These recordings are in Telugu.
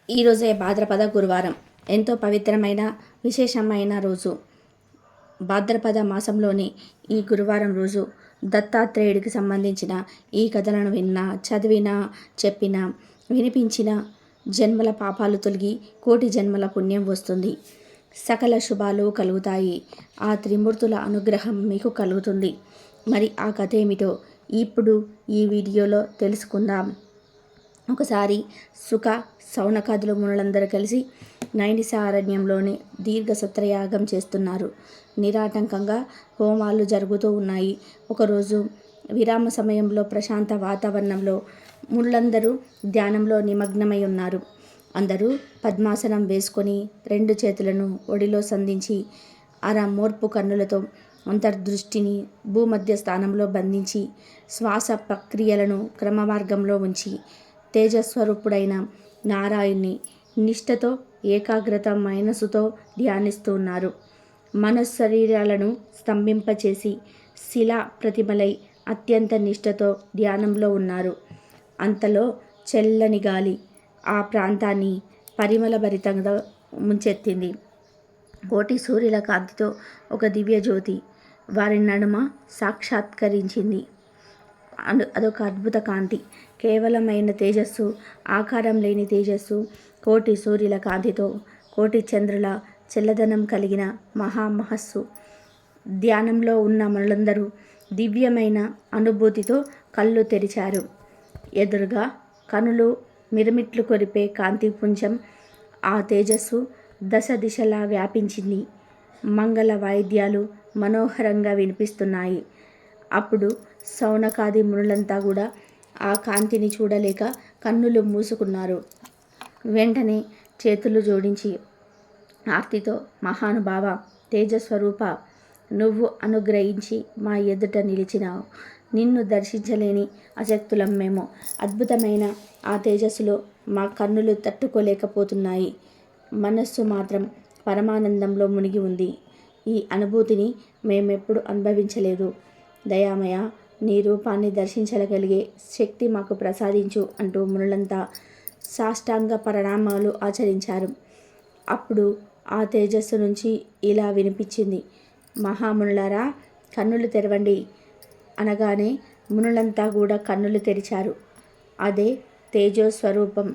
ఈరోజే భాద్రపద గురువారం. ఎంతో పవిత్రమైన విశేషమైన రోజు. భాద్రపద మాసంలోని ఈ గురువారం రోజు దత్తాత్రేయుడికి సంబంధించిన ఈ కథలను విన్నా, చదివినా, చెప్పినా, వినిపించిన జన్మల పాపాలు తొలగి కోటి జన్మల పుణ్యం వస్తుంది. సకల శుభాలు కలుగుతాయి. ఆ త్రిమూర్తుల అనుగ్రహం మీకు కలుగుతుంది. మరి ఆ కథ ఏమిటో ఇప్పుడు ఈ వీడియోలో తెలుసుకుందాం. ఒకసారి సుఖ, సౌనకాదుల మునులందరూ కలిసి నైమిషారణ్యంలోని దీర్ఘ సత్రయాగం చేస్తున్నారు. నిరాటంకంగా హోమాలు జరుగుతూ ఉన్నాయి. ఒకరోజు విరామ సమయంలో ప్రశాంత వాతావరణంలో మునులందరూ ధ్యానంలో నిమగ్నమై ఉన్నారు. అందరూ పద్మాసనం వేసుకొని 2 చేతులను ఒడిలో సంధించి మోర్పు కన్నులతో అంతర్దృష్టిని భూమధ్య స్థానంలో బంధించి శ్వాస ప్రక్రియలను క్రమమార్గంలో ఉంచి తేజస్వరూపుడైన నారాయణ్ణి నిష్ఠతో ఏకాగ్రత మనసుతో ధ్యానిస్తూ ఉన్నారు. మనశ్శరీరాలను స్తంభింపచేసి శిలా ప్రతిమలై అత్యంత నిష్ఠతో ధ్యానంలో ఉన్నారు. అంతలో చల్లని గాలి ఆ ప్రాంతాన్ని పరిమళభరితంగా ముంచెత్తింది. కోటి సూర్యుల కాంతితో ఒక దివ్య జ్యోతి వారి నడుమ సాక్షాత్కరించింది. అదొక అద్భుత కాంతి, కేవలమైన తేజస్సు, ఆకారం లేని తేజస్సు, కోటి సూర్యుల కాంతితో కోటి చంద్రుల చల్లదనం కలిగిన మహామహస్సు. ధ్యానంలో ఉన్న మనులందరూ దివ్యమైన అనుభూతితో కళ్ళు తెరిచారు. ఎదురుగా కనులు మిరుమిట్లు కొరిపే కాంతిపుంజం, ఆ తేజస్సు దశ దిశలా వ్యాపించింది. మంగళ వాయిద్యాలు మనోహరంగా వినిపిస్తున్నాయి. అప్పుడు సౌనకాది మునులంతా కూడా ఆ కాంతిని చూడలేక కన్నులు మూసుకున్నారు. వెంటనే చేతులు జోడించి ఆర్తితో, మహానుభావ తేజస్వరూప, నువ్వు అనుగ్రహించి మా ఎదుట నిలిచినావు. నిన్ను దర్శించలేని అశక్తులం మేము. అద్భుతమైన ఆ తేజస్సులో మా కన్నులు తట్టుకోలేకపోతున్నాయి. మనస్సు మాత్రం పరమానందంలో మునిగి ఉంది. ఈ అనుభూతిని మేమెప్పుడు అనుభవించలేదు. దయామయ, నీ రూపాన్ని దర్శించగలిగే శక్తి మాకు ప్రసాదించు అంటూ మునులంతా సాష్టాంగ ప్రణామాలు ఆచరించారు. అప్పుడు ఆ తేజస్సు నుంచి ఇలా వినిపించింది, మహామునులారా, కన్నులు తెరవండి. అనగానే మునులంతా కూడా కన్నులు తెరిచారు. అదే తేజోస్వరూపం.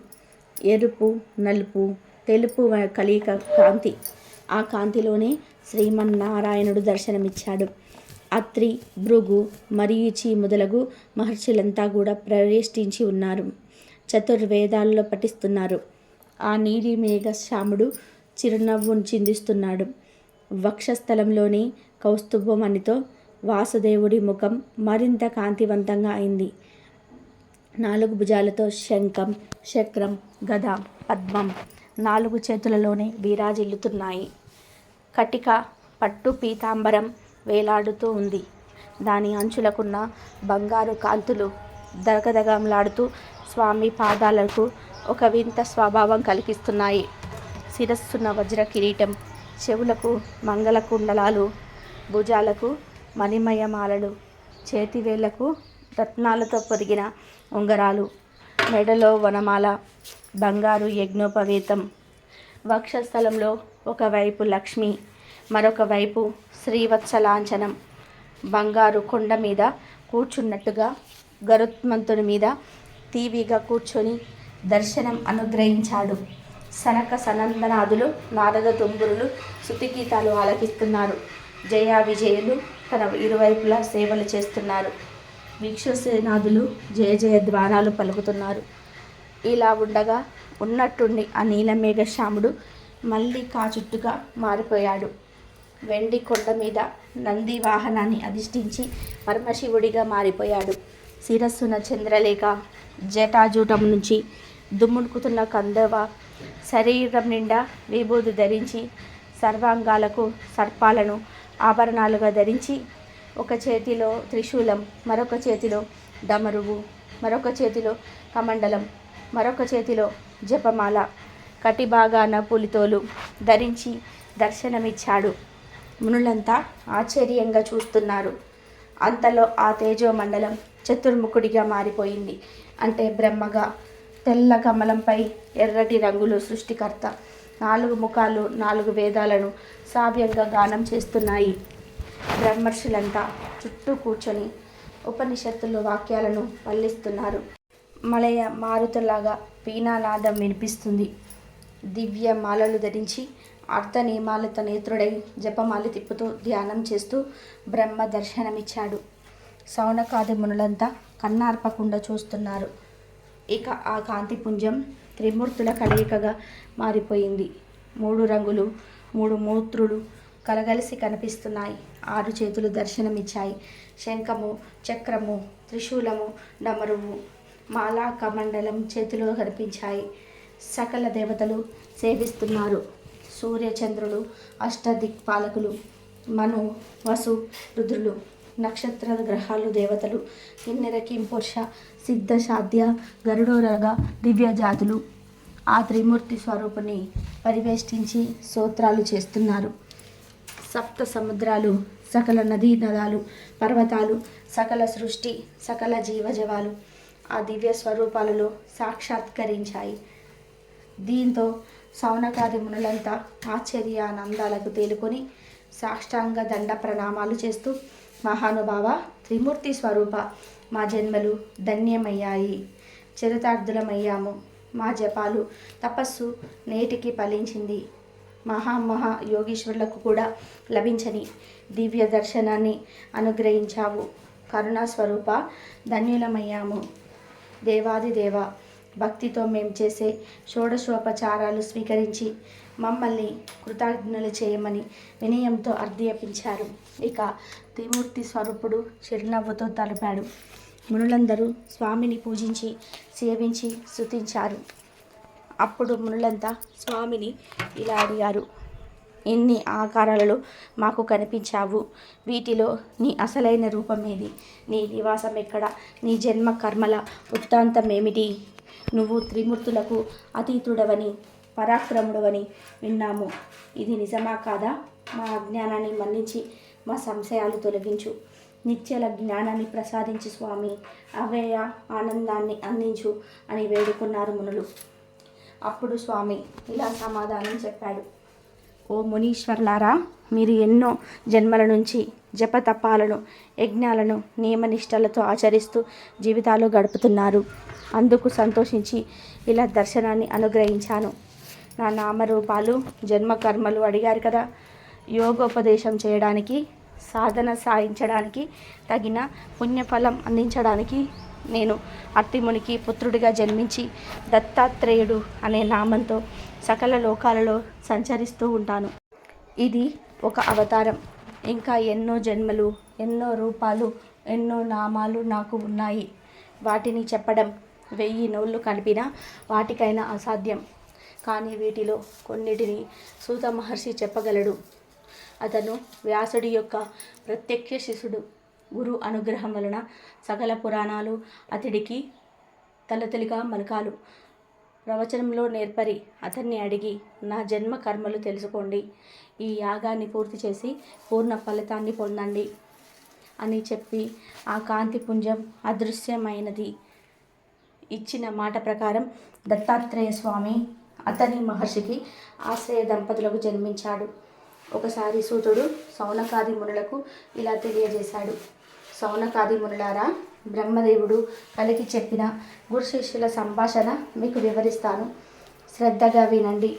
ఎరుపు, నలుపు, తెలుపు కలిక కాంతి. ఆ కాంతిలోనే శ్రీమన్నారాయణుడు దర్శనమిచ్చాడు. అత్రి, భృగు, మరీచి మొదలగు మహర్షులంతా కూడా ప్రవేశించి ఉన్నారు. చతుర్వేదాల్లో పఠిస్తున్నారు. ఆ నీలి మేఘశ్యాముడు చిరునవ్వు చిందిస్తున్నాడు. వక్షస్థలంలోని కౌస్తుభమణితో వాసుదేవుడి ముఖం మరింత కాంతివంతంగా అయింది. 4 భుజాలతో శంఖం, చక్రం, గద, పద్మం 4 చేతులలోనే విరాజిల్లుతున్నాయి. కటిక పట్టు పీతాంబరం వేలాడుతూ ఉంది. దాని అంచులకున్న బంగారు కాంతులు దగదగలాడుతూ స్వామి పాదాలకు ఒక వింత స్వభావం కలిగిస్తున్నాయి. శిరస్సున వజ్ర కిరీటం, చెవులకు మంగళ కుండలాలు, భుజాలకు మణిమయమాలలు, చేతివేళ్లకు రత్నాలతో పొదిగిన ఉంగరాలు, మెడలో వనమాల, బంగారు యజ్ఞోపవీతం. వక్షస్థలంలో ఒకవైపు లక్ష్మి, మరొక వైపు శ్రీవత్సలాంఛనం. బంగారు కొండ మీద కూర్చున్నట్టుగా గరుత్మంతుని మీద టీవీగా కూర్చొని దర్శనం అనుగ్రహించాడు. సనక సనందనాదులు, నారద తుంబురులు శృతిగీతాలు ఆలకిస్తున్నారు. జయ విజయులు తన ఇరువైపులా సేవలు చేస్తున్నారు. వీక్షసేనాదులు జయ జయ ధ్వానాలు పలుకుతున్నారు. ఇలా ఉండగా ఉన్నట్టుండి ఆ నీలమేఘశ్యాముడు మళ్ళీ కాచుట్టుగా మారిపోయాడు. వెండి కొండ మీద నంది వాహనాన్ని అధిష్ఠించి పరమశివుడిగా మారిపోయాడు. శిరస్సున చంద్రలేఖ, జటాజూటం నుంచి దుమ్ముడుకుతున్న కందవ, శరీరం నిండా విభూది ధరించి సర్వాంగాలకు సర్పాలను ఆభరణాలుగా ధరించి ఒక చేతిలో త్రిశూలం, మరొక చేతిలో డమరువు, మరొక చేతిలో కమండలం, మరొక చేతిలో జపమాల, కటిభాగాన పులితోలు ధరించి దర్శనమిచ్చాడు. మునులంతా ఆశ్చర్యంగా చూస్తున్నారు. అంతలో ఆ తేజోమండలం చతుర్ముఖుడిగా మారిపోయింది. అంటే బ్రహ్మగా, తెల్ల కమలంపై ఎర్రటి రంగులు సృష్టికర్త. 4 ముఖాలు 4 వేదాలను సావ్యంగా గానం చేస్తున్నాయి. బ్రహ్మర్షులంతా చుట్టూ కూర్చొని ఉపనిషత్తులు వాక్యాలను వల్లిస్తున్నారు. మలయ మారుతులాగా వీణానాదం వినిపిస్తుంది. దివ్య మాలలు ధరించి అర్ధ నియమాలతో నేత్రుడై జపమాలి తిప్పుతూ ధ్యానం చేస్తూ బ్రహ్మ దర్శనమిచ్చాడు. సౌనకాది మునులంతా కన్నార్పకుండా చూస్తున్నారు. ఇక ఆ కాంతిపుంజం త్రిమూర్తుల కలయికగా మారిపోయింది. 3 రంగులు 3 మూర్తులు కలగలిసి కనిపిస్తున్నాయి. 6 చేతులు దర్శనమిచ్చాయి. శంఖము, చక్రము, త్రిశూలము, డమరువు, మాలా కమండలం చేతిలో కనిపించాయి. సకల దేవతలు సేవిస్తున్నారు. సూర్యచంద్రులు, అష్టదిక్పాలకులు, మను, వసు, రుద్రులు, నక్షత్ర గ్రహాలు దేవతలు, కిన్నెర కింపురుష సిద్ధ సాధ్య గరుడోరగ దివ్య జాతులు ఆ త్రిమూర్తి స్వరూపుని పరివేష్టించి స్తోత్రాలు చేస్తున్నారు. సప్త సముద్రాలు, సకల నదీ నదాలు, పర్వతాలు, సకల సృష్టి, సకల జీవజవాలు ఆ దివ్య స్వరూపాలలో సాక్షాత్కరించాయి. దీంతో సౌనకాది మునులంతా ఆశ్చర్యానందాలకు తేలుకొని సాష్టాంగ దండ ప్రణామాలు చేస్తూ, మహానుభావ త్రిమూర్తి స్వరూప, మా జన్మలు ధన్యమయ్యాయి, చరితార్థులమయ్యాము. మా జపాలు తపస్సు నేటికి ఫలించింది. మహా యోగీశ్వరులకు కూడా లభించని దివ్య దర్శనాన్ని అనుగ్రహించావు. కరుణాస్వరూప ధన్యులమయ్యాము. దేవాదిదేవ, భక్తితో మేము చేసే షోడశోపచారాలు స్వీకరించి మమ్మల్ని కృతజ్ఞులు చేయమని వినయంతో అర్థించారు. ఇక త్రిమూర్తి స్వరూపుడు చిరునవ్వుతో తలపాడు. మునులందరూ స్వామిని పూజించి సేవించి స్తుతించారు. అప్పుడు మునులంతా స్వామిని ఇలా అడిగారు, ఇన్ని ఆకారాలలో మాకు కనిపించావు. వీటిలో నీ అసలైన రూపమేది? నీ నివాసం ఎక్కడ? నీ జన్మ కర్మల వృత్తాంతమేమిటి? నువ్వు త్రిమూర్తులకు అతీతుడవని పరాక్రముడవని విన్నాము. ఇది నిజమా కాదా? మా అజ్ఞానాన్ని మన్నించి మా సంశయాలు తొలగించు. నిత్యల జ్ఞానాన్ని ప్రసాదించు స్వామి. అవ్యయ ఆనందాన్ని అందించు అని వేడుకున్నారు మునులు. అప్పుడు స్వామి ఇలా సమాధానం చెప్పాడు. ఓ మునీశ్వర్లారా, మీరు ఎన్నో జన్మల నుంచి జపతపాలను యజ్ఞాలను నియమనిష్టలతో ఆచరిస్తూ జీవితాలు గడుపుతున్నారు. అందుకు సంతోషించి ఇలా దర్శనాన్ని అనుగ్రహించాను. నా నామరూపాలు జన్మ కర్మలు అడిగారు కదా, యోగోపదేశం చేయడానికి, సాధన సాయించడానికి, తగిన పుణ్యఫలం అందించడానికి నేను అట్టిమునికి పుత్రుడిగా జన్మించి దత్తాత్రేయుడు అనే నామంతో సకల లోకాలలో సంచరిస్తూ ఉంటాను. ఇది ఒక అవతారం. ఇంకా ఎన్నో జన్మలు, ఎన్నో రూపాలు, ఎన్నో నామాలు నాకు ఉన్నాయి. వాటిని చెప్పడం 1000 నోళ్ళు కలిపినా వాటికైనా అసాధ్యం. కానీ వీటిలో కొన్నిటిని సూత మహర్షి చెప్పగలడు. అతను వ్యాసుడి యొక్క ప్రత్యక్ష శిష్యుడు. గురు అనుగ్రహం వలన సకల పురాణాలు అతడికి తలతలిగా మలకాలు. ప్రవచనంలో నేర్పరి అతన్ని అడిగి నా జన్మ కర్మలు తెలుసుకోండి, ఈ యాగాన్ని పూర్తి చేసి పూర్ణ ఫలితాన్ని పొందండి అని చెప్పి ఆ కాంతి పుంజం అదృశ్యమైనది. ఇచ్చిన మాట ప్రకారం దత్తాత్రేయ స్వామి అతని మహర్షికి ఆశ్రయ దంపతులకు జన్మించాడు. ఒకసారి సూతుడు సౌనకాది మునులకు ఇలా తెలియజేశాడు. సౌనకాది మునులారా, బ్రహ్మదేవుడు కలికి చెప్పిన గురు శిష్యుల సంభాషణ మీకు వివరిస్తాను. శ్రద్ధగా వినండి.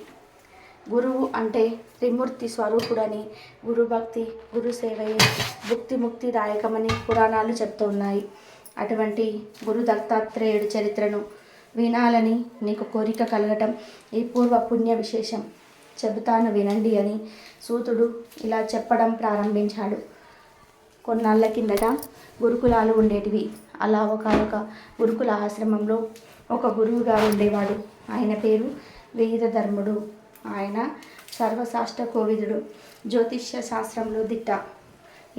గురువు అంటే త్రిమూర్తి స్వరూపుడని, గురుభక్తి గురు సేవయే భుక్తి ముక్తిదాయకమని పురాణాలు చెప్తున్నాయి. అటువంటి గురు దత్తాత్రేయుడి చరిత్రను వినాలని నీకు కోరిక కలగటం ఈ పూర్వ పుణ్య విశేషం. చెబుతాను వినండి అని సూతుడు ఇలా చెప్పడం ప్రారంభించాడు. కొన్నాళ్ళ కిందట గురుకులాలు ఉండేటివి. అలా ఒకనొక గురుకుల ఆశ్రమంలో ఒక గురువుగారు ఉండేవాడు. ఆయన పేరు వేదధర్ముడు. ఆయన సర్వశాస్త్ర కోవిదుడు, జ్యోతిష్య శాస్త్రంలో దిట్ట.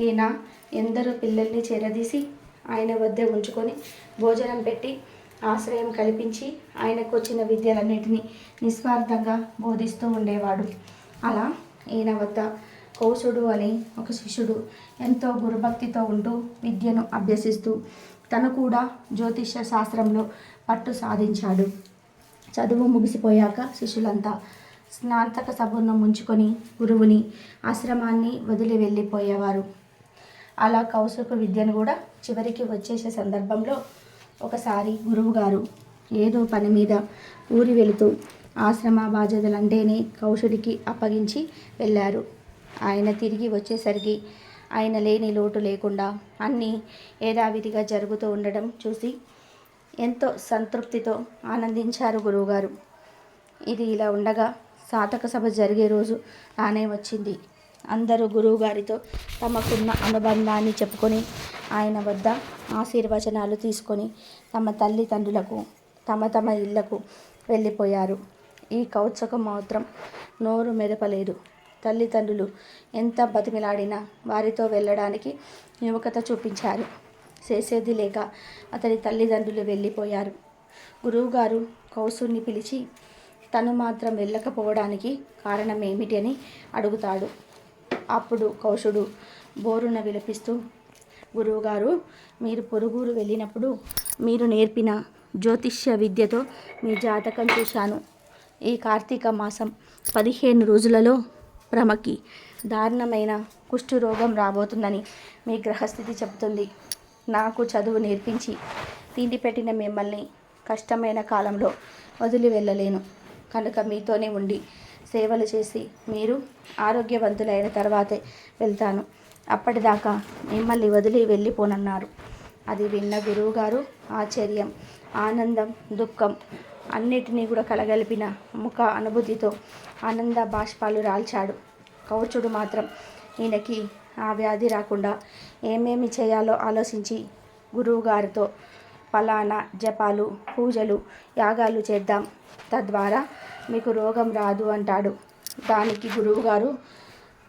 ఈయన ఎందరో పిల్లల్ని చేరదీసి ఆయన వద్ద ఉంచుకొని భోజనం పెట్టి ఆశ్రయం కల్పించి ఆయనకు వచ్చిన విద్యలన్నిటినీ నిస్వార్థంగా బోధిస్తూ ఉండేవాడు. అలా ఈయన వద్ద కౌసుడు అనే ఒక శిష్యుడు ఎంతో గురుభక్తితో ఉంటూ విద్యను అభ్యసిస్తూ తను కూడా జ్యోతిష్య శాస్త్రంలో పట్టు సాధించాడు. చదువు ముగిసిపోయాక శిష్యులంతా స్నాతక సభను ముంచుకొని గురువుని ఆశ్రమాన్ని వదిలి వెళ్ళిపోయేవారు. అలా కౌశిక విద్యను కూడా చివరికి వచ్చేసే సందర్భంలో ఒకసారి గురువుగారు ఏదో పని మీద ఊరి వెళుతూ ఆశ్రమ బాధ్యతలంటేనే కౌశుడికి అప్పగించి వెళ్ళారు. ఆయన తిరిగి వచ్చేసరికి ఆయన లేని లోటు లేకుండా అన్నీ యథావిధిగా జరుగుతూ ఉండడం చూసి ఎంతో సంతృప్తితో ఆనందించారు గురువుగారు. ఇది ఇలా ఉండగా సాధక సభ జరిగే రోజు రానే వచ్చింది. అందరూ గురువుగారితో తమకున్న అనుబంధాన్ని చెప్పుకొని ఆయన వద్ద ఆశీర్వచనాలు తీసుకొని తమ తల్లిదండ్రులకు తమ తమ ఇళ్లకు వెళ్ళిపోయారు. ఈ కౌత్సకం మాత్రం నోరు మెదపలేదు. తల్లిదండ్రులు ఎంత బతిమిలాడినా వారితో వెళ్ళడానికి విముఖత చూపించారు. చేసేది లేక అతని తల్లిదండ్రులు వెళ్ళిపోయారు. గురువుగారు కౌసుని పిలిచి తను మాత్రం వెళ్ళకపోవడానికి కారణం ఏమిటి అని అడుగుతాడు. అప్పుడు కౌశుడు బోరున విలపిస్తూ, గురువుగారు, మీరు పొరుగురు వెళ్ళినప్పుడు మీరు నేర్పిన జ్యోతిష్య విద్యతో మీ జాతకం చూశాను. ఈ కార్తీక మాసం 15 రోజులలో భ్రమకి దారుణమైన కుష్ఠరోగం రాబోతుందని మీ గ్రహస్థితి చెబుతుంది. నాకు చదువు నేర్పించి తిండి పెట్టిన మిమ్మల్ని కష్టమైన కాలంలో వదిలి వెళ్ళలేను. కనుక మీతోనే ఉండి సేవలు చేసి మీరు ఆరోగ్యవంతులైన తర్వాతే వెళ్తాను. అప్పటిదాకా మిమ్మల్ని వదిలి వెళ్ళిపోనన్నారు. అది విన్న గురువుగారు ఆశ్చర్యం, ఆనందం, దుఃఖం అన్నిటినీ కూడా కలగలిపిన ముఖ అనుభూతితో ఆనంద బాష్పాలు రాల్చాడు. కౌచుడు మాత్రం ఈయనకి ఆ వ్యాధి రాకుండా ఏమేమి చేయాలో ఆలోచించి గురువుగారితో ఫలానా జపాలు, పూజలు, యాగాలు చేద్దాం, తద్వారా మీకు రోగం రాదు అంటాడు. దానికి గురువుగారు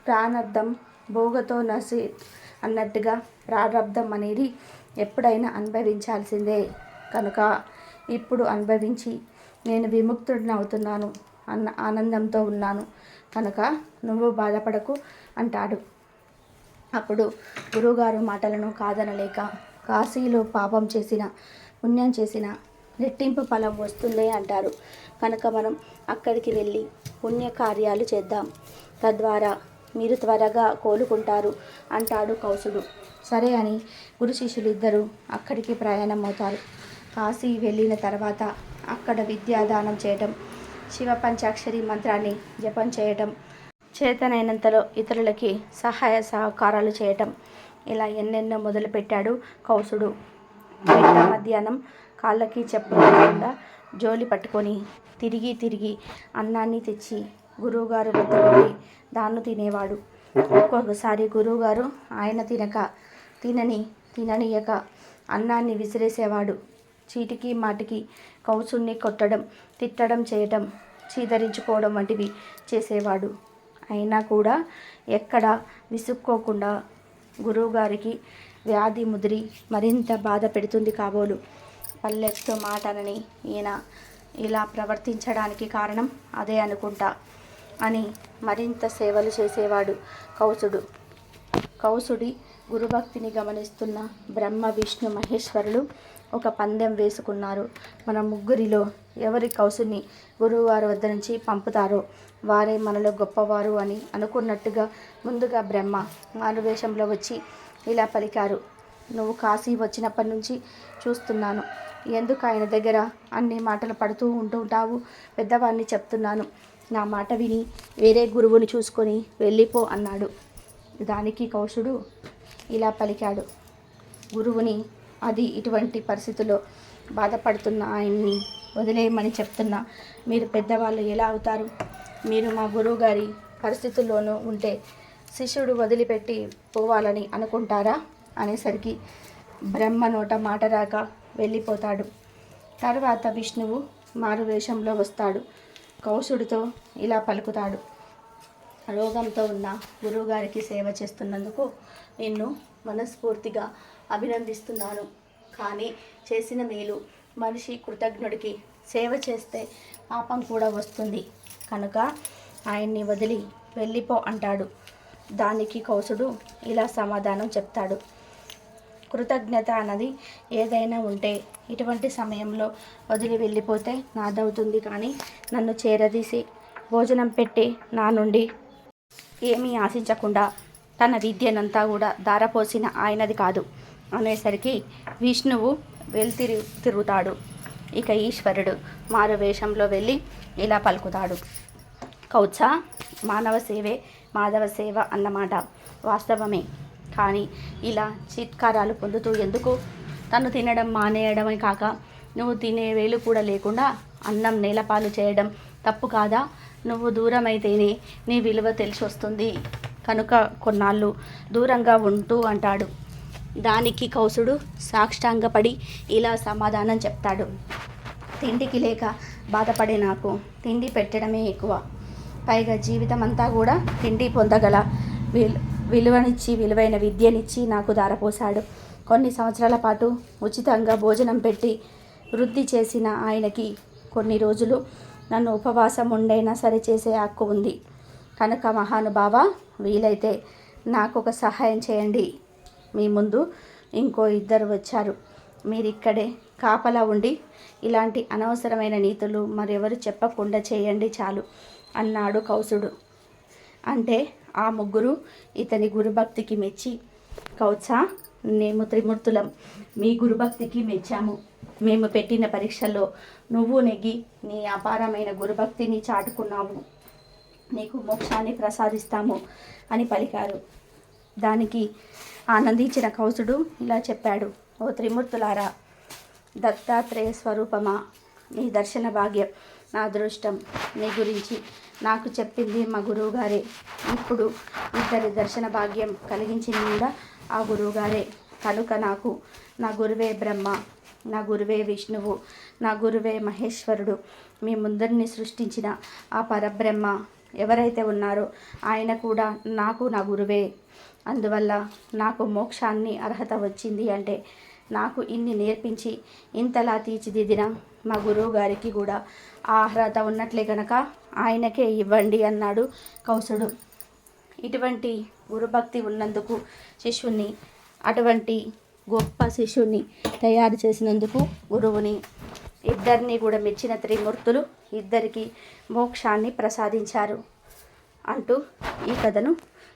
ప్రాణార్థం భోగతో నసి అన్నట్టుగా ప్రారబ్ధం అనేది ఎప్పుడైనా అనుభవించాల్సిందే. కనుక ఇప్పుడు అనుభవించి నేను విముక్తుడిని అవుతున్నాను అన్న ఆనందంతో ఉన్నాను. కనుక నువ్వు బాధపడకు అంటాడు. అప్పుడు గురువుగారు మాటలను కాదనలేక, కాశీలో పాపం చేసిన పుణ్యం చేసిన రెట్టింపు ఫలం వస్తుంది అంటారు. కనుక మనం అక్కడికి వెళ్ళి పుణ్యకార్యాలు చేద్దాం, తద్వారా మీరు త్వరగా కోలుకుంటారు అంటాడు కౌశుడు. సరే అని గురు శిష్యులు ఇద్దరు అక్కడికి ప్రయాణం అవుతారు. కాశీ వెళ్ళిన తర్వాత అక్కడ విద్యాదానం చేయటం, శివ పంచాక్షరి మంత్రాన్ని జపం చేయటం, చేతనైనంతలో ఇతరులకి సహాయ సహకారాలు చేయటం, ఇలా ఎన్నెన్నో మొదలుపెట్టాడు కౌశుడు. మిట్ట మధ్యాహ్నం కాళ్ళకి చెప్పులు లేకుండా జోలి పట్టుకొని తిరిగి అన్నాన్ని తెచ్చి గురువుగారు వద్ద వెళ్ళి దాన్ని తినేవాడు. ఒక్కొక్కసారి గురువుగారు ఆయన తిననీయక అన్నాన్ని విసిరేసేవాడు. చీటికి మాటికి కౌసుని కొట్టడం, తిట్టడం చేయటం, చీదరించుకోవడం వంటివి చేసేవాడు. అయినా కూడా ఎక్కడ విసుక్కోకుండా గురువుగారికి వ్యాధి ముదిరి మరింత బాధ పెడుతుంది కాబోలు. పల్లెత్తు మాటనని ఈయన ఇలా ప్రవర్తించడానికి కారణం అదే అనుకుంటా అని మరింత సేవలు చేసేవాడు కౌసుడు. కౌసుడి గురుభక్తిని గమనిస్తున్న బ్రహ్మ, విష్ణు, మహేశ్వరులు ఒక పందెం వేసుకున్నారు. మన ముగ్గురిలో ఎవరి కౌసుని గురువువారి వద్ద నుంచి పంపుతారో వారే మనలో గొప్పవారు అని అనుకున్నట్టుగా ముందుగా బ్రహ్మ మారువేషంలో వచ్చి ఇలా పలికారు. నువ్వు కాశీ వచ్చినప్పటి నుంచి చూస్తున్నాను. ఎందుకు ఆయన దగ్గర అన్ని మాటలు పడుతూ ఉంటుంటావు? పెద్దవాడిని చెప్తున్నాను, నా మాట విని వేరే గురువుని చూసుకొని వెళ్ళిపో అన్నాడు. దానికి కౌశుడు ఇలా పలికాడు. గురువుని అది ఇటువంటి పరిస్థితుల్లో బాధపడుతున్న ఆయన్ని వదిలేయమని చెప్తున్నా. మీరు పెద్దవాళ్ళు ఎలా అవుతారు? మీరు మా గురువు గారి పరిస్థితుల్లోనూ ఉంటే శిష్యుడు వదిలిపెట్టి పోవాలని అనుకుంటారా అనేసరికి బ్రహ్మ నోట మాట రాక వెళ్ళిపోతాడు. తర్వాత విష్ణువు మారువేషంలో వస్తాడు. కౌశుడితో ఇలా పలుకుతాడు. రోగంతో ఉన్న గురువుగారికి సేవ చేస్తున్నందుకు నిన్ను మనస్ఫూర్తిగా అభినందిస్తున్నాను. కానీ చేసిన మేలు మనిషి కృతజ్ఞుడికి సేవ చేస్తే పాపం కూడా వస్తుంది. కనుక ఆయన్ని వదిలి వెళ్ళిపో అంటాడు. దానికి కౌశుడు ఇలా సమాధానం చెప్తాడు. కృతజ్ఞత అన్నది ఏదైనా ఉంటే ఇటువంటి సమయంలో వదిలి వెళ్ళిపోతే నాదవుతుంది, కానీ నన్ను చేరదీసి భోజనం పెట్టి నా నుండి ఏమీ ఆశించకుండా తన విద్యనంతా కూడా ధారపోసిన ఆయనది కాదు అనేసరికి విష్ణువు తిరుగుతాడు. ఇక ఈశ్వరుడు మారు వేషంలో వెళ్ళి ఇలా పలుకుతాడు. కౌత్స, మానవ సేవే మాధవ సేవ అన్నమాట వాస్తవమే, కానీ ఇలా చిత్కారాలు పొందుతూ ఎందుకు? తను తినడం మానేయడమే కాక నువ్వు తినే వేలు కూడా లేకుండా అన్నం నేలపాలు చేయడం తప్పు కాదా? నువ్వు దూరమైతేనే నీ విలువ తెలిసి వస్తుంది కనుక కొన్నాళ్ళు దూరంగా ఉంటూ అంటాడు. దానికి కౌసుడు సాష్టాంగపడి ఇలా సమాధానం చెప్తాడు. తిండికి లేక బాధపడే నాకు తిండి పెట్టడమే ఎక్కువ, పైగా జీవితం అంతా కూడా తిండి పొందగల విలువనిచ్చి విలువైన విద్యనిచ్చి నాకు ధారపోశాడు. కొన్ని సంవత్సరాల పాటు ఉచితంగా భోజనం పెట్టి వృద్ధి చేసిన ఆయనకి కొన్ని రోజులు నన్ను ఉపవాసం ఉండైనా సరే చేసే హక్కు ఉంది కనుక మహానుభావ, వీలైతే నాకు ఒక సహాయం చేయండి. మీ ముందు ఇంకో ఇద్దరు వచ్చారు, మీరిక్కడే కాపలా ఉండి ఇలాంటి అనవసరమైన నీతులు మరెవరు చెప్పకుండా చేయండి చాలు అన్నాడు కౌసుడు. అంటే ఆ ముగ్గురు ఇతని గురుభక్తికి మెచ్చి, కౌత్స, మేము త్రిమూర్తులం మీ గురుభక్తికి మెచ్చాము. మేము పెట్టిన పరీక్షల్లో నువ్వు నెగ్గి నీ అపారమైన గురుభక్తిని చాటుకున్నావు, నీకు మోక్షాన్ని ప్రసాదిస్తాము అని పలికారు. దానికి ఆనందించిన కౌసుడు ఇలా చెప్పాడు. ఓ త్రిమూర్తులారా, దత్తాత్రేయ స్వరూపమా, నీ దర్శన భాగ్యం నా అదృష్టం. నీ గురించి నాకు చెప్పింది మా గురువుగారే. ఇప్పుడు ఇద్దరి దర్శన భాగ్యం కలిగించింది కూడా ఆ గురువుగారే. కనుక నాకు నా గురువే బ్రహ్మ, నా గురువే విష్ణువు, నా గురువే మహేశ్వరుడు, మీ ముందరిని సృష్టించిన ఆ పరబ్రహ్మ ఎవరైతే ఉన్నారో ఆయన కూడా నాకు నా గురువే. అందువల్ల నాకు మోక్షాన్ని అర్హత వచ్చింది అంటే నాకు ఇన్ని నేర్పించి ఇంతలా తీర్చిదిద్దిన మా గురువు గారికి కూడా ఆ అర్హత ఉన్నట్లే కనుక ఆయనకే ఇవ్వండి అన్నాడు కౌసుడు. ఇటువంటి గురుభక్తి ఉన్నందుకు శిష్యుని, అటువంటి గొప్ప శిష్యుని తయారు చేసినందుకు గురువుని, ఇద్దరిని కూడా మెచ్చిన త్రిమూర్తులు ఇద్దరికి మోక్షాన్ని ప్రసాదించారు అంటూ ఈ కథను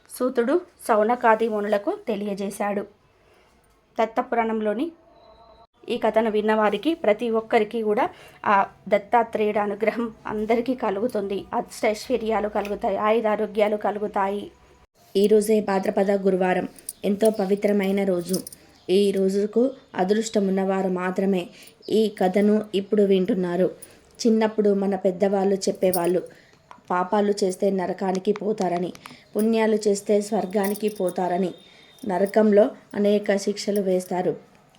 సూతుడు సౌనకాది మునులకు తెలియజేశాడు. దత్తపురాణంలోని ఈ కథను విన్నవారికి ప్రతి ఒక్కరికి కూడా ఆ దత్తాత్రేయుడు అనుగ్రహం అందరికీ కలుగుతుంది. అష్టైశ్వర్యాలు కలుగుతాయి, ఆయురారోగ్యాలు కలుగుతాయి. ఈరోజే భాద్రపద గురువారం, ఎంతో పవిత్రమైన రోజు. ఈ రోజుకు అదృష్టం ఉన్నవారు మాత్రమే ఈ కథను ఇప్పుడు వింటున్నారు. చిన్నప్పుడు మన పెద్దవాళ్ళు చెప్పేవాళ్ళు, పాపాలు చేస్తే నరకానికి పోతారని, పుణ్యాలు చేస్తే స్వర్గానికి పోతారని. నరకంలో అనేక శిక్షలు వేస్తారు,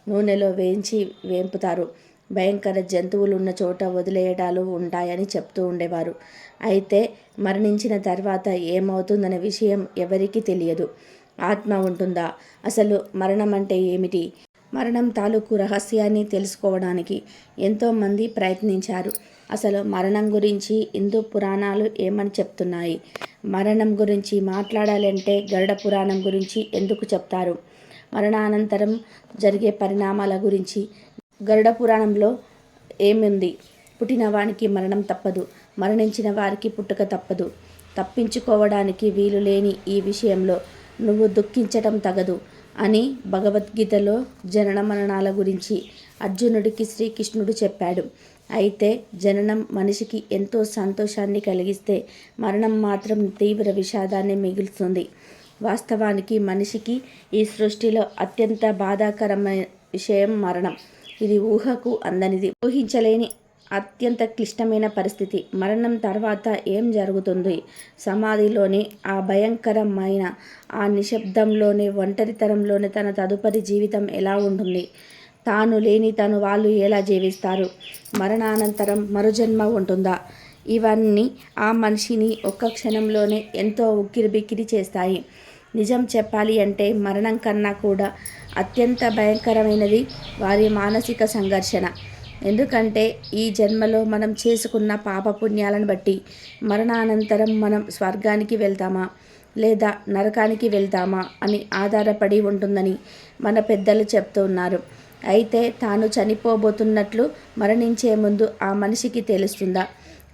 నూనెలో వేయించి వేంపుతారు, భయంకర జంతువులు ఉన్న చోట వదిలేయడాలు ఉంటాయని చెప్తూ ఉండేవారు. అయితే మరణించిన తర్వాత ఏమవుతుందనే విషయం ఎవరికీ తెలియదు. ఆత్మ ఉంటుందా, అసలు మరణం అంటే ఏమిటి, మరణం తాలూకు రహస్యాన్ని తెలుసుకోవడానికి ఎంతోమంది ప్రయత్నించారు. అసలు మరణం గురించి హిందూ పురాణాలు ఏమని చెప్తున్నాయి? మరణం గురించి మాట్లాడాలంటే గరుడ పురాణం గురించి ఎందుకు చెప్తారు? మరణానంతరం జరిగే పరిణామాల గురించి గరుడ పురాణంలో ఏముంది? పుట్టిన వానికి మరణం తప్పదు, మరణించిన వారికి పుట్టుక తప్పదు. తప్పించుకోవడానికి వీలు లేని ఈ విషయంలో నువ్వు దుఃఖించటం తగదు అని భగవద్గీతలో జనన మరణాల గురించి అర్జునుడికి శ్రీకృష్ణుడు చెప్పాడు. అయితే జననం మనిషికి ఎంతో సంతోషాన్ని కలిగిస్తే మరణం మాత్రం తీవ్ర విషాదాన్ని మిగులుతుంది. వాస్తవానికి మనిషికి ఈ సృష్టిలో అత్యంత బాధాకరమైన విషయం మరణం. ఇది ఊహకు అందనిది, ఊహించలేని అత్యంత క్లిష్టమైన పరిస్థితి. మరణం తర్వాత ఏం జరుగుతుంది? సమాధిలోని ఆ భయంకరమైన ఆ నిశ్శబ్దంలోనే, ఒంటరితనంలోనే తన తదుపరి జీవితం ఎలా ఉంటుంది? తాను లేని తను వాళ్ళు ఎలా జీవిస్తారు? మరణానంతరం మరుజన్మ ఉంటుందా? ఇవన్నీ ఆ మనిషిని ఒక్క క్షణంలోనే ఎంతో ఉక్కిరిబిక్కిరి చేస్తాయి. నిజం చెప్పాలి అంటే మరణం కన్నా కూడా అత్యంత భయంకరమైనది వారి మానసిక సంఘర్షణ. ఎందుకంటే ఈ జన్మలో మనం చేసుకున్న పాపపుణ్యాలను బట్టి మరణానంతరం మనం స్వర్గానికి వెళ్తామా లేదా నరకానికి వెళ్తామా అని ఆధారపడి ఉంటుందని మన పెద్దలు చెప్తూ ఉన్నారు. అయితే తాను చనిపోబోతున్నట్లు మరణించే ముందు ఆ మనిషికి తెలుస్తుందా?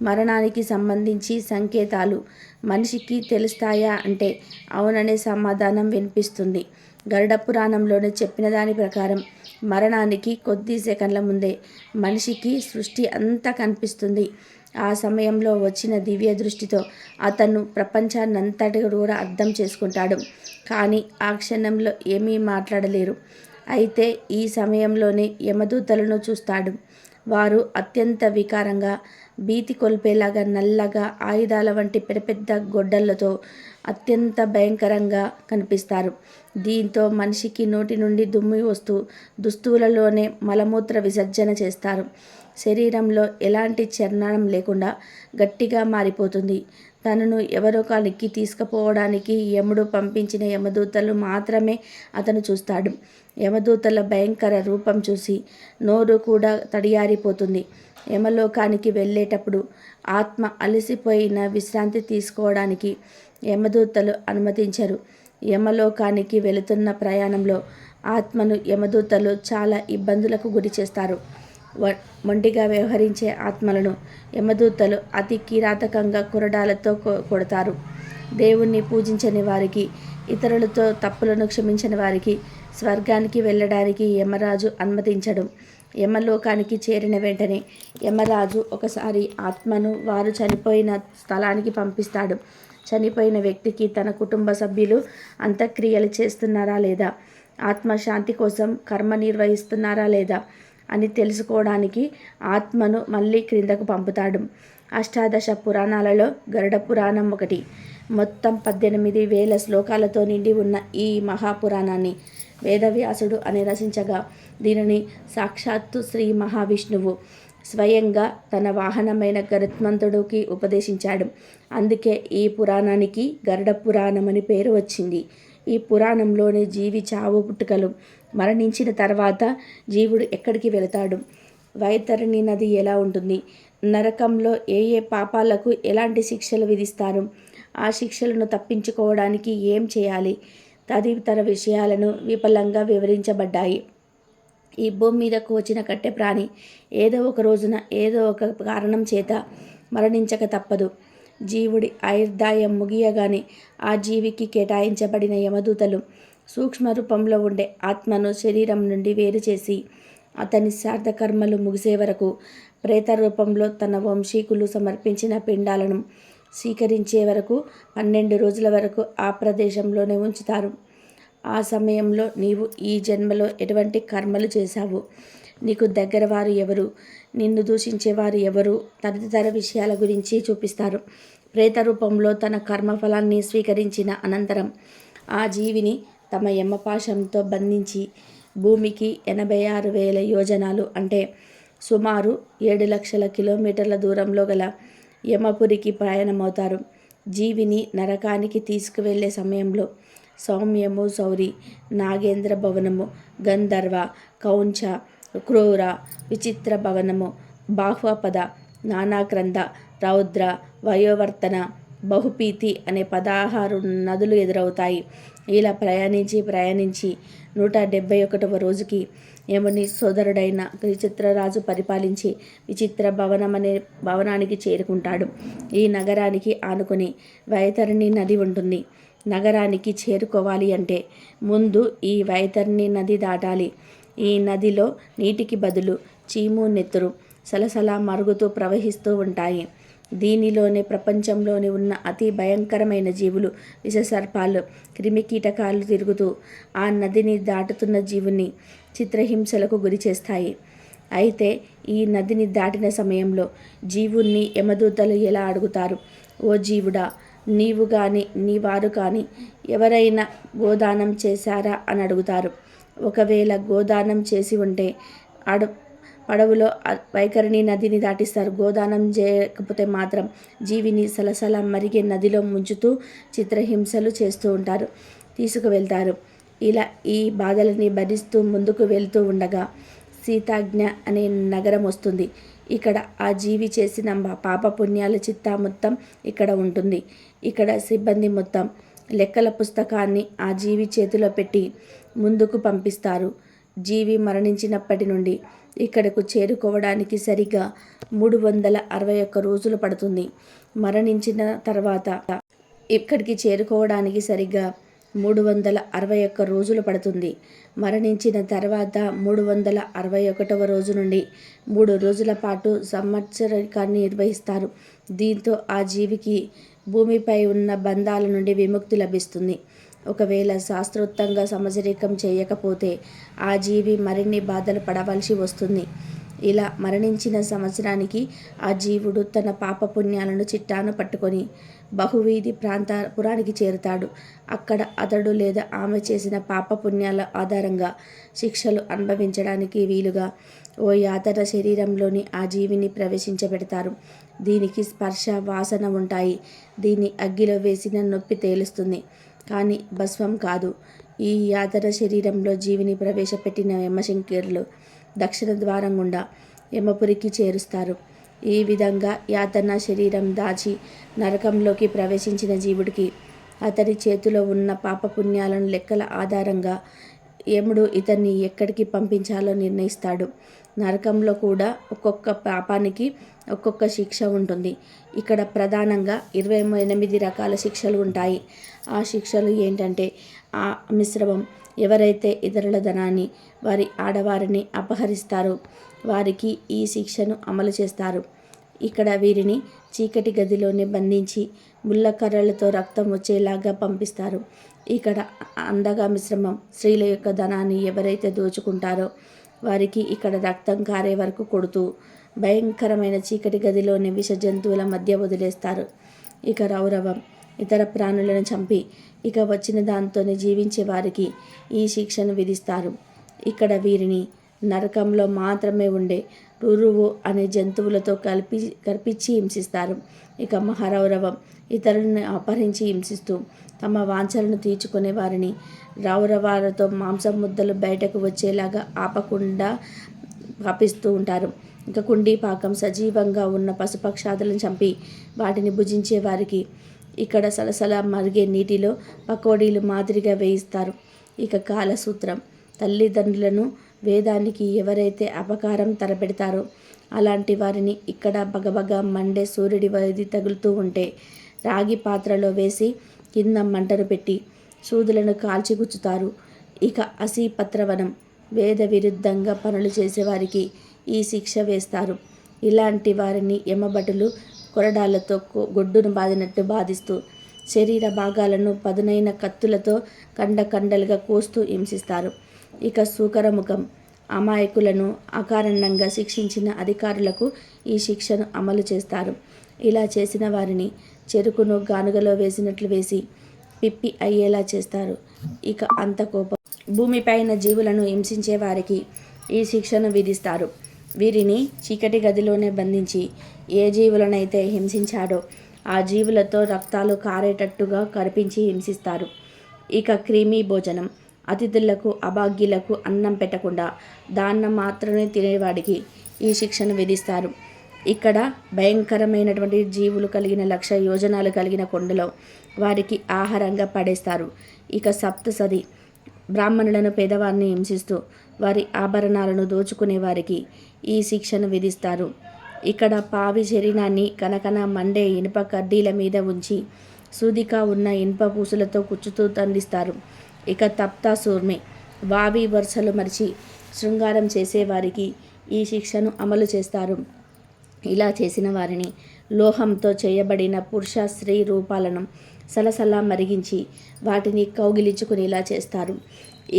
మరణానికి సంబంధించి సంకేతాలు మనిషికి తెలుస్తాయా అంటే అవుననే సమాధానం వినిపిస్తుంది. గరుడ పురాణంలోనే చెప్పిన దాని ప్రకారం మరణానికి కొద్ది సెకండ్ల ముందే మనిషికి సృష్టి అంతా కనిపిస్తుంది. ఆ సమయంలో వచ్చిన దివ్య దృష్టితో అతను ప్రపంచాన్నంతటి కూడా అర్థం చేసుకుంటాడు. కానీ ఆ క్షణంలో ఏమీ మాట్లాడలేరు. అయితే ఈ సమయంలోనే యమదూతలను చూస్తాడు. వారు అత్యంత వికారంగా, భీతి కొల్పేలాగా నల్లగా, ఆయుధాల వంటి పెద్ద పెద్ద గొడ్డళ్లతో అత్యంత భయంకరంగా కనిపిస్తారు. దీంతో మనిషికి నోటి నుండి దుమ్ము వస్తూ దుస్తువులలోనే మలమూత్ర విసర్జన చేస్తారు. శరీరంలో ఎలాంటి చర్ణం లేకుండా గట్టిగా మారిపోతుంది. తనను ఎవరొకరికి తీసుకుపోవడానికి యముడు పంపించిన యమదూతలు మాత్రమే అతను చూస్తాడు. యమదూతల భయంకర రూపం చూసి నోరు కూడా తడియారిపోతుంది. యమలోకానికి వెళ్ళేటప్పుడు ఆత్మ అలసిపోయిన విశ్రాంతి తీసుకోవడానికి యమదూతలు అనుమతించరు. యమలోకానికి వెళుతున్న ప్రయాణంలో ఆత్మను యమదూతలు చాలా ఇబ్బందులకు గురి చేస్తారు. మొండిగా వ్యవహరించే ఆత్మలను యమదూతలు అతి కిరాతకంగా కొరడాలతో కొడతారు. దేవుణ్ణి పూజించని వారికి, ఇతరులతో తప్పులను క్షమించని వారికి స్వర్గానికి వెళ్ళడానికి యమరాజు అనుమతించడు. యమలోకానికి చేరిన వెంటనే యమరాజు ఒకసారి ఆత్మను వారు చనిపోయిన స్థలానికి పంపిస్తాడు. చనిపోయిన వ్యక్తికి తన కుటుంబ సభ్యులు అంత్యక్రియలు చేస్తున్నారా లేదా, ఆత్మశాంతి కోసం కర్మ నిర్వహిస్తున్నారా లేదా అని తెలుసుకోవడానికి ఆత్మను మళ్ళీ క్రిందకు పంపుతాడు. అష్టాదశ పురాణాలలో గరుడ పురాణం ఒకటి. మొత్తం 18,000 శ్లోకాలతో నిండి ఉన్న ఈ మహాపురాణాన్ని వేదవ్యాసుడు అని రచించగా దీనిని సాక్షాత్తు శ్రీ మహావిష్ణువు స్వయంగా తన వాహనమైన గరుత్మంతుడికి ఉపదేశించాడు. అందుకే ఈ పురాణానికి గరుడ పురాణం అని పేరు వచ్చింది. ఈ పురాణంలోని జీవి చావు పుట్టుకలు, మరణించిన తర్వాత జీవుడు ఎక్కడికి వెళతాడు, వైతరణి నది ఎలా ఉంటుంది, నరకంలో ఏ ఏ పాపాలకు ఎలాంటి శిక్షలు విధిస్తారు, ఆ శిక్షలను తప్పించుకోవడానికి ఏం చేయాలి తదితర విషయాలను విపులంగా వివరించబడ్డాయి. ఈ భూమి మీదకు వచ్చిన కట్టె ప్రాణి ఏదో ఒక రోజున ఏదో ఒక కారణం చేత మరణించక తప్పదు. జీవుడి ఆయుర్దాయం ముగియగానే ఆ జీవికి కేటాయించబడిన యమదూతలు సూక్ష్మ రూపంలో ఉండే ఆత్మను శరీరం నుండి వేరు చేసి అతని శ్రాద్ధకర్మలు ముగిసే వరకు ప్రేత రూపంలో తన వంశీకులు సమర్పించిన పిండాలను స్వీకరించే వరకు 12 రోజుల వరకు ఆ ప్రదేశంలోనే ఉంచుతారు. ఆ సమయంలో నీవు ఈ జన్మలో ఎటువంటి కర్మలు చేశావు, నీకు దగ్గర వారు ఎవరు, నిన్ను దూషించేవారు ఎవరు తదితర విషయాల గురించి చూపిస్తారు. ప్రేత రూపంలో తన కర్మఫలాన్ని స్వీకరించిన అనంతరం ఆ జీవిని తమ యమపాశంతో బంధించి భూమికి 86,000 యోజనాలు అంటే సుమారు 7 లక్షల కిలోమీటర్ల దూరంలో గల యమపురికి ప్రయాణమవుతారు. జీవిని నరకానికి తీసుకువెళ్ళే సమయంలో సౌమ్యము, శౌరి, నాగేంద్ర భవనము, గంధర్వ, కౌంచ, క్రూర, విచిత్ర భవనము, బాహ్వపద, నానాక్రంద, రౌద్ర, వయోవర్తన, బహుపీతి అనే 16 నదులు ఎదురవుతాయి. ఇలా ప్రయాణించి 171వ రోజుకి యముని సోదరుడైన విచిత్రరాజు పరిపాలించి విచిత్ర భవనం అనే భవనానికి చేరుకుంటాడు. ఈ నగరానికి ఆనుకుని వైతరణి నది ఉంటుంది. నగరానికి చేరుకోవాలి అంటే ముందు ఈ వైతరణి నది దాటాలి. ఈ నదిలో నీటికి బదులు చీము, నెత్తురు సలసలా మరుగుతూ ప్రవహిస్తూ ఉంటాయి. దీనిలోనే ప్రపంచంలోని ఉన్న అతి భయంకరమైన జీవులు, విషసర్పాలు, క్రిమికీటకాలు తిరుగుతూ ఆ నదిని దాటుతున్న జీవుని చిత్రహింసలకు గురి చేస్తాయి. అయితే ఈ నదిని దాటిన సమయంలో జీవుణ్ణి యమదూతలు ఎలా అడుగుతారు, ఓ జీవుడా, నీవు కానీ నీ వారు కానీ ఎవరైనా గోదానం చేశారా అని అడుగుతారు. ఒకవేళ గోదానం చేసి ఉంటే పడవలో వైతరణి నదిని దాటిస్తారు. గోదానం చేయకపోతే మాత్రం జీవిని సలసల మరిగే నదిలో ముంచుతూ చిత్రహింసలు చేస్తూ ఉంటారు, తీసుకువెళ్తారు. ఇలా ఈ బాధలని భరిస్తూ ముందుకు వెళ్తూ ఉండగా సీతాజ్ఞ అనే నగరం వస్తుంది. ఇక్కడ ఆ జీవి చేసిన పాపపుణ్యాల చిట్టా మొత్తం ఇక్కడ ఉంటుంది. ఇక్కడ సిబ్బంది మొత్తం లెక్కల పుస్తకాన్ని ఆ జీవి చేతిలో పెట్టి ముందుకు పంపిస్తారు. జీవి మరణించినప్పటి నుండి ఇక్కడకు చేరుకోవడానికి సరిగ్గా 361 రోజులు పడుతుంది. మరణించిన తర్వాత ఇక్కడికి చేరుకోవడానికి సరిగ్గా 361 రోజులు పడుతుంది. మరణించిన తర్వాత 361వ రోజు నుండి 3 రోజుల పాటు సంవత్సరికాన్ని నిర్వహిస్తారు. దీంతో ఆ జీవికి భూమిపై ఉన్న బంధాల నుండి విముక్తి లభిస్తుంది. ఒకవేళ శాస్త్రోక్తంగా సంవత్సరికం చేయకపోతే ఆ జీవి మరిన్ని బాధలు పడవలసి వస్తుంది. ఇలా మరణించిన సంవత్సరానికి ఆ జీవుడు తన పాపపుణ్యాలను చిట్టాను పట్టుకొని బహువీధి పురానికి చేరుతాడు. అక్కడ అతడు లేదా ఆమె చేసిన పాపపుణ్యాల ఆధారంగా శిక్షలు అనుభవించడానికి వీలుగా ఓ యాతన శరీరంలోని ఆ జీవిని ప్రవేశించబెడతారు. దీనికి స్పర్శ, వాసన ఉంటాయి. దీన్ని అగ్గిలో వేసిన నొప్పి తేలుస్తుంది, కానీ భస్మం కాదు. ఈ యాతన శరీరంలో జీవిని ప్రవేశపెట్టిన యమశంకరులు దక్షిణ ద్వారం గుండా యమపురికి చేరుస్తారు. ఈ విధంగా యాతన శరీరం దాచి నరకంలోకి ప్రవేశించిన జీవుడికి అతడి చేతిలో ఉన్న పాపపుణ్యాలను లెక్కల ఆధారంగా యముడు ఇతన్ని ఎక్కడికి పంపించాలో నిర్ణయిస్తాడు. నరకంలో కూడా ఒక్కొక్క పాపానికి ఒక్కొక్క శిక్ష ఉంటుంది. ఇక్కడ ప్రధానంగా 28 రకాల శిక్షలు ఉంటాయి. ఆ శిక్షలు ఏంటంటే, ఆ మిశ్రమం ఎవరైతే ఇతరుల ధనాన్ని, వారి ఆడవారిని అపహరిస్తారో వారికి ఈ శిక్షను అమలు చేస్తారు. ఇక్కడ వీరిని చీకటి గదిలోనే బంధించి ముళ్ళకర్రలతో రక్తం వచ్చేలాగా పంపిస్తారు. ఇక్కడ అందగా మిశ్రమం స్త్రీల యొక్క ధనాన్ని ఎవరైతే దోచుకుంటారో వారికి ఇక్కడ రక్తం కారే వరకు కొడుతూ భయంకరమైన చీకటి గదిలోని విష జంతువుల మధ్య వదిలేస్తారు. ఇక రౌరవం ఇతర ప్రాణులను చంపి ఇక వచ్చిన దాంతోనే జీవించే వారికి ఈ శిక్షను విధిస్తారు. ఇక్కడ వీరిని నరకంలో మాత్రమే ఉండే రురువు అనే జంతువులతో కల్పించి హింసిస్తారు. ఇక మహారౌరవం ఇతరులను అపహరించి హింసిస్తూ తమ వాంఛలను తీర్చుకునే వారిని రౌరవాలతో మాంసం ముద్దలు బయటకు వచ్చేలాగా ఆపకుండా పాపిస్తూ ఉంటారు. ఇక కుండీపాకం సజీవంగా ఉన్న పశుపక్షాదులను చంపి వాటిని భుజించే వారికి ఇక్కడ సలసల మరిగే నీటిలో పకోడీలు మాదిరిగా వేయిస్తారు. ఇక కాలసూత్రం తల్లిదండ్రులను వేదానికి ఎవరైతే అపకారం తలపెడతారో అలాంటి వారిని ఇక్కడ బగబగ మండే సూర్యుడి వైది తగులుతూ ఉంటే రాగి పాత్రలో వేసి కింద మంటను పెట్టి సూదులను కాల్చిగుచ్చుతారు. ఇక అసీపత్రవనం వేద విరుద్ధంగా పనులు చేసేవారికి ఈ శిక్ష వేస్తారు. ఇలాంటి వారిని యమభటులు కొరడాలతో గొడ్డును బాదినట్టు బాధిస్తూ శరీర భాగాలను పదునైన కత్తులతో కండలుగా కోస్తూ హింసిస్తారు. ఇక సూకరముఖం అమాయకులను అకారణంగా శిక్షించిన అధికారులకు ఈ శిక్షను అమలు చేస్తారు. ఇలా చేసిన వారిని చెరుకును గానుగలో వేసినట్లు వేసి పిప్పి అయ్యేలా చేస్తారు. ఇక అంత కోపం భూమిపైన జీవులను హింసించే వారికి ఈ శిక్షను విధిస్తారు. వీరిని చీకటి గదిలోనే బంధించి ఏ జీవులనైతే హింసించాడో ఆ జీవులతో రక్తాలు కారేటట్టుగా కరిపించి హింసిస్తారు. ఇక క్రిమి భోజనం అతిథులకు, అభాగ్యులకు అన్నం పెట్టకుండా దాన్నం మాత్రమే తినేవాడికి ఈ శిక్షను విధిస్తారు. ఇక్కడ భయంకరమైనటువంటి జీవులు కలిగిన 1,00,000 యోజనాలు కలిగిన కొండలో వారికి ఆహారంగా పడేస్తారు. ఇక సప్తసది బ్రాహ్మణులను, పేదవారిని హింసిస్తూ వారి ఆభరణాలను దోచుకునే వారికి ఈ శిక్షను విధిస్తారు. ఇక్కడ పావి శరీరాన్ని కనకన మండే ఇనుప కడ్డీల మీద ఉంచి సూదిగా ఉన్న ఇనుప పూసులతో కుచ్చుతూ తండిస్తారు. ఇక తప్తాసూర్మి వావి వరుసలు మరిచి శృంగారం చేసేవారికి ఈ శిక్షను అమలు చేస్తారు. ఇలా చేసిన వారిని లోహంతో చేయబడిన పురుష, స్త్రీ రూపాలను సలసలా మరిగించి వాటిని కౌగిలించుకునేలా చేస్తారు.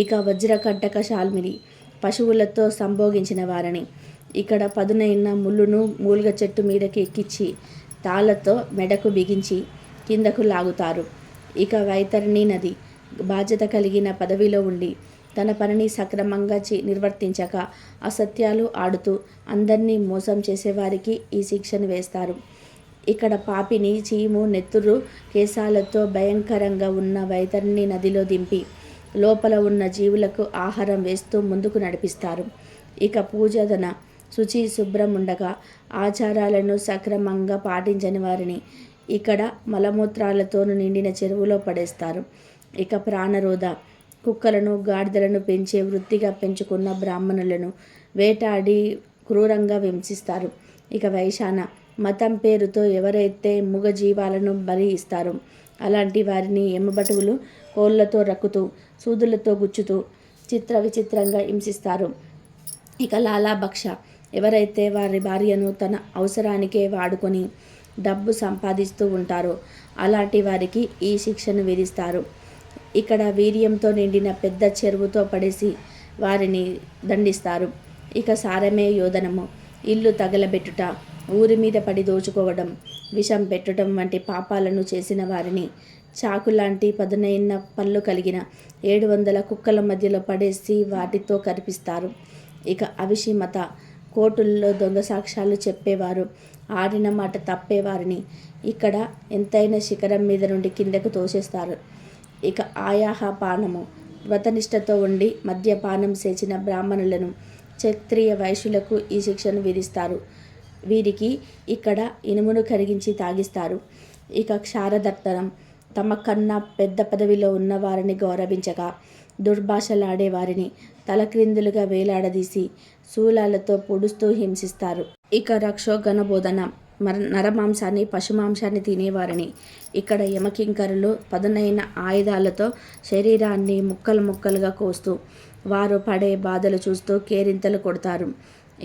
ఇక వజ్రకంటక శాల్మిని పశువులతో సంభోగించిన వారిని ఇక్కడ పదునైన ముళ్ళును మూలుగ చెట్టు మీదకి ఎక్కించి తాళ్లతో మెడకు బిగించి కిందకు లాగుతారు. ఇక వైతరణి నది బాధ్యత కలిగిన పదవిలో ఉండి తన పనిని సక్రమంగా నిర్వర్తించక అసత్యాలు ఆడుతూ అందరినీ మోసం చేసేవారికి ఈ శిక్షను వేస్తారు. ఇక్కడ పాపిని చీము, నెత్తురు, కేశాలతో భయంకరంగా ఉన్న వైతరణి నదిలో దింపి లోపల ఉన్న జీవులకు ఆహారం వేస్తూ ముందుకు నడిపిస్తారు. ఇక పూజాదన శుచి శుభ్రం ఉండగా ఆచారాలను సక్రమంగా పాటించని వారిని ఇక్కడ మలమూత్రాలతో నిండిన చెరువులో పడేస్తారు. ఇక ప్రాణరోధ కుక్కలను గాడిదలను పెంచే వృత్తిగా పెంచుకున్న బ్రాహ్మణులను వేటాడి క్రూరంగా హింసిస్తారు. ఇక వైశాన మతం పేరుతో ఎవరైతే మూగజీవాలను బలి ఇస్తారో అలాంటి వారిని యమభటువులు కోళ్లతో రక్కుతూ సూదులతో గుచ్చుతూ విచిత్రంగా హింసిస్తారు. ఇక లాలాభక్ష ఎవరైతే వారి భార్యను తన అవసరానికే వాడుకొని డబ్బు సంపాదిస్తూ ఉంటారో అలాంటి వారికి ఈ శిక్షను విధిస్తారు. ఇక్కడ వీర్యంతో నిండిన పెద్ద చెరువుతో పడేసి వారిని దండిస్తారు. ఇక సారమే యోధనము, ఇల్లు తగలబెట్టుట, ఊరి మీద పడి దోచుకోవడం, విషం పెట్టడం వంటి పాపాలను చేసిన వారిని చాకులాంటి పదునైన పళ్ళు కలిగిన 700 కుక్కల మధ్యలో పడేసి వాటితో కరిపిస్తారు. ఇక అవిషిమత కోర్టుల్లో దొంగ సాక్ష్యాలు చెప్పేవారు, ఆడిన మాట తప్పేవారిని ఇక్కడ ఎంతైనా శిఖరం మీద నుండి కిందకు తోసేస్తారు. ఇక ఆయాహ పానము వ్రతనిష్టతో ఉండి మద్యపానం చేసిన బ్రాహ్మణులను క్షత్రియ వైశ్యులకు ఈ శిక్షను విధిస్తారు. వీరికి ఇక్కడ ఇనుమును కరిగించి తాగిస్తారు. ఇక క్షారదర్తనం తమ కన్నా పెద్ద పదవిలో ఉన్న వారిని గౌరవించగా దుర్భాషలాడే వారిని తలక్రిందులుగా వేలాడదీసి శూలాలతో పొడుస్తూ హింసిస్తారు. ఇక రక్షోగణబోధన నరమాంసాన్ని పశుమాంసాన్ని తినేవారిని ఇక్కడ యమకింకరులు పదునైన ఆయుధాలతో శరీరాన్ని ముక్కలు ముక్కలుగా కోస్తూ వారు పడే బాధలు చూస్తూ కేరింతలు కొడతారు.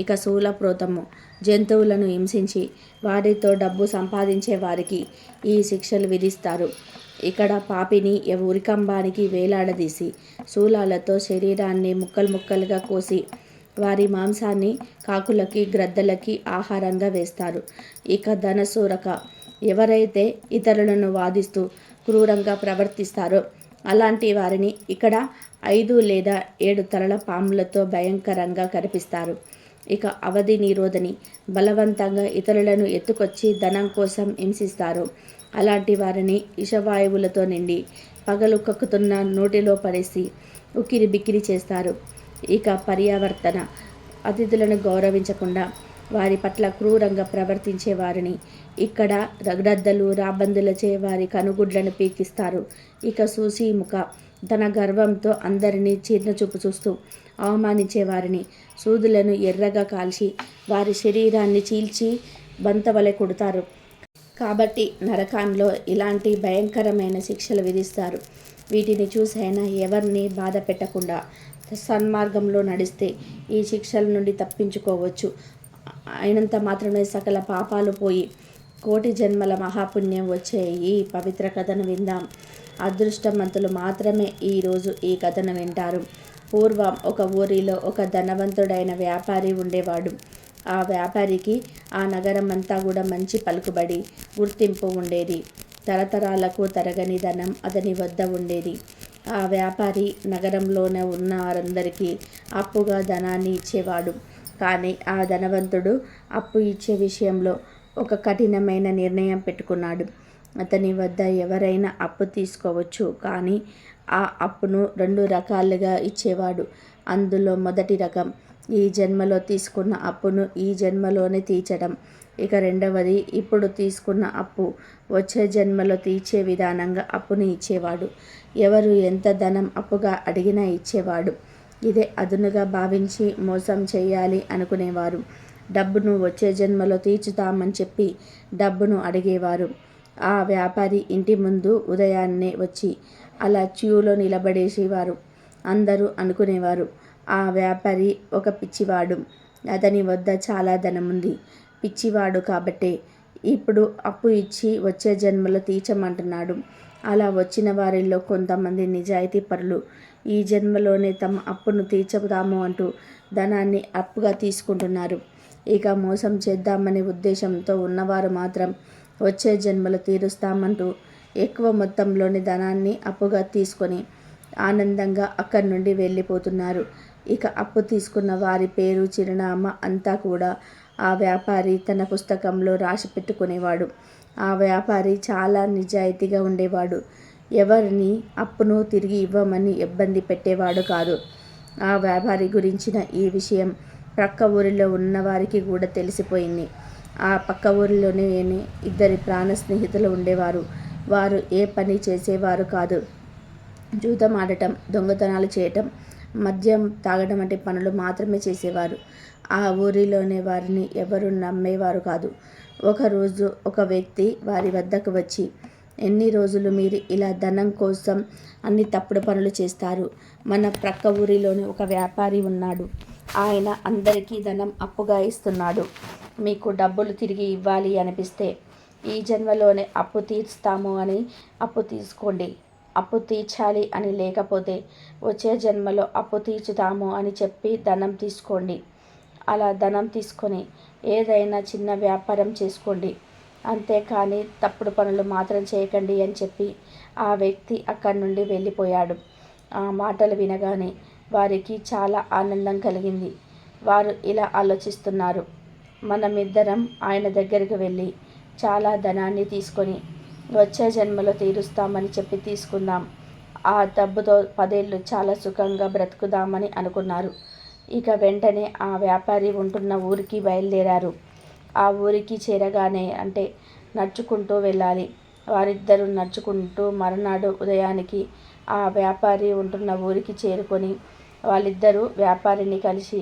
ఇక శూలప్రోతము జంతువులను హింసించి వారితో డబ్బు సంపాదించే వారికి ఈ శిక్షలు విధిస్తారు. ఇక్కడ పాపిని ఉరికంబానికి వేలాడదీసి శూలాలతో శరీరాన్ని ముక్కలు ముక్కలుగా కోసి వారి మాంసాన్ని కాకులకి గ్రద్దలకి ఆహారంగా వేస్తారు. ఇక ధనసూరక ఎవరైతే ఇతరులను వాదిస్తూ క్రూరంగా ప్రవర్తిస్తారో అలాంటి వారిని ఇక్కడ 5 లేదా 7 తలల పాములతో భయంకరంగా కనిపిస్తారు. ఇక అవధి నిరోధని బలవంతంగా ఇతరులను ఎత్తుకొచ్చి ధనం కోసం హింసిస్తారు. అలాంటి వారిని విషవాయువులతో నిండి పగలు కక్కుతున్న నోటిలో పడేసి ఉక్కిరి బిక్కిరి చేస్తారు. ఇక పర్యావర్తన అతిథులను గౌరవించకుండా వారి పట్ల క్రూరంగా ప్రవర్తించే వారిని ఇక్కడ రగడద్దలు రాబందులచే వారి కనుగుడ్లను పీకిస్తారు. ఇక సూసీముఖ తన గర్వంతో అందరినీ చీర్నచూపు చూస్తూ అవమానించే వారిని సూదులను ఎర్రగా కాల్చి వారి శరీరాన్ని చీల్చి బంతవలె కొడతారు. కాబట్టి నరకంలో ఇలాంటి భయంకరమైన శిక్షలు విధిస్తారు. వీటిని చూసైనా ఎవరిని బాధ పెట్టకుండా సన్మార్గంలో నడిస్తే ఈ శిక్షల నుండి తప్పించుకోవచ్చు. అయినంత మాత్రమే సకల పాపాలు పోయి కోటి జన్మల మహాపుణ్యం వచ్చే ఈ పవిత్ర కథను విందాం. అదృష్టవంతులు మాత్రమే ఈరోజు ఈ కథను వింటారు. పూర్వం ఒక ఊరిలో ఒక ధనవంతుడైన వ్యాపారి ఉండేవాడు. ఆ వ్యాపారికి ఆ నగరం అంతా కూడా మంచి పలుకుబడి గుర్తింపు ఉండేది. తరతరాలకు తరగని ధనం అతని వద్ద ఉండేది. ఆ వ్యాపారి నగరంలోనే ఉన్న వారందరికీ అప్పుగా ధనాన్ని ఇచ్చేవాడు. కానీ ఆ ధనవంతుడు అప్పు ఇచ్చే విషయంలో ఒక కఠినమైన నిర్ణయం పెట్టుకున్నాడు. అతని వద్ద ఎవరైనా అప్పు తీసుకోవచ్చు, కానీ ఆ అప్పును 2 రకాలుగా ఇచ్చేవాడు. అందులో మొదటి రకం ఈ జన్మలో తీసుకున్న అప్పును ఈ జన్మలోనే తీర్చడం. ఇక రెండవది ఇప్పుడు తీసుకున్న అప్పు వచ్చే జన్మలో తీర్చే విధానంగా అప్పుని ఇచ్చేవాడు. ఎవరు ఎంత ధనం అప్పుగా అడిగినా ఇచ్చేవాడు. ఇదే అదునుగా భావించి మోసం చేయాలి అనుకునేవారు డబ్బును వచ్చే జన్మలో తీర్చుతామని చెప్పి డబ్బును అడిగేవారు. ఆ వ్యాపారి ఇంటి ముందు ఉదయాన్నే వచ్చి అలా క్యూలో నిలబడేసేవారు. అందరూ అనుకునేవారు, ఆ వ్యాపారి ఒక పిచ్చివాడు, అతని వద్ద చాలా ధనముంది, పిచ్చివాడు కాబట్టే ఇప్పుడు అప్పు ఇచ్చి వచ్చే జన్మలో తీర్చమంటున్నాడు. అలా వచ్చిన వారిలో కొంతమంది నిజాయితీ పరులు ఈ జన్మలోనే తమ అప్పును తీర్చుతాము అంటూ ధనాన్ని అప్పుగా తీసుకుంటున్నారు. ఇక మోసం చేద్దామనే ఉద్దేశంతో ఉన్నవారు మాత్రం వచ్చే జన్మలో తీరుస్తామంటూ ఎక్కువ మొత్తంలోని ధనాన్ని అప్పుగా తీసుకొని ఆనందంగా అక్కడి నుండి వెళ్ళిపోతున్నారు. ఇక అప్పు తీసుకున్న వారి పేరు చిరునామా అంతా కూడా ఆ వ్యాపారి తన పుస్తకంలో రాసి పెట్టుకునేవాడు. ఆ వ్యాపారి చాలా నిజాయితీగా ఉండేవాడు. ఎవరిని అప్పును తిరిగి ఇవ్వమని ఇబ్బంది పెట్టేవాడు కాదు. ఆ వ్యాపారి గురించిన ఈ విషయం ప్రక్క ఊరిలో ఉన్న వారికి కూడా తెలిసిపోయింది. ఆ పక్క ఊరిలోనే 2 ప్రాణ స్నేహితులు ఉండేవారు. వారు ఏ పని చేసేవారు కాదు. జూదం ఆడటం, దొంగతనాలు చేయటం, మద్యం తాగడం వంటి పనులు మాత్రమే చేసేవారు. ఆ ఊరిలోనే వారిని ఎవరూ నమ్మేవారు కాదు. ఒకరోజు ఒక వ్యక్తి వారి వద్దకు వచ్చి, ఎన్ని రోజులు మీరు ఇలా ధనం కోసం అన్ని తప్పుడు పనులు చేస్తారు? మన ప్రక్క ఊరిలోని ఒక వ్యాపారి ఉన్నాడు. ఆయన అందరికీ ధనం అప్పుగా ఇస్తున్నాడు. మీకు డబ్బులు తిరిగి ఇవ్వాలి అనిపిస్తే ఈ జన్మలోనే అప్పు తీర్చుతాము అని అప్పు తీసుకోండి. అప్పు తీర్చాలి అని లేకపోతే వచ్చే జన్మలో అప్పు తీర్చుతాము అని చెప్పి ధనం తీసుకోండి. అలా ధనం తీసుకొని ఏదైనా చిన్న వ్యాపారం చేసుకోండి. అంతేకాని తప్పుడు పనులు మాత్రం చేయకండి అని చెప్పి ఆ వ్యక్తి అక్కడి నుండి వెళ్ళిపోయాడు. ఆ మాటలు వినగానే వారికి చాలా ఆనందం కలిగింది. వారు ఇలా ఆలోచిస్తున్నారు, మనమిద్దరం ఆయన దగ్గరికి వెళ్ళి చాలా ధనాన్ని తీసుకొని వచ్చే జన్మలో తీరుస్తామని చెప్పి తీసుకుందాం. ఆ డబ్బుతో 10 ఏళ్ళు చాలా సుఖంగా బ్రతుకుదామని అనుకున్నారు. ఇక వెంటనే ఆ వ్యాపారి ఉంటున్న ఊరికి బయలుదేరారు. ఆ ఊరికి చేరగానే అంటే నడుచుకుంటూ వెళ్ళాలి. వారిద్దరూ నడుచుకుంటూ మరునాడు ఉదయానికి ఆ వ్యాపారి ఉంటున్న ఊరికి చేరుకొని వాళ్ళిద్దరూ వ్యాపారిని కలిసి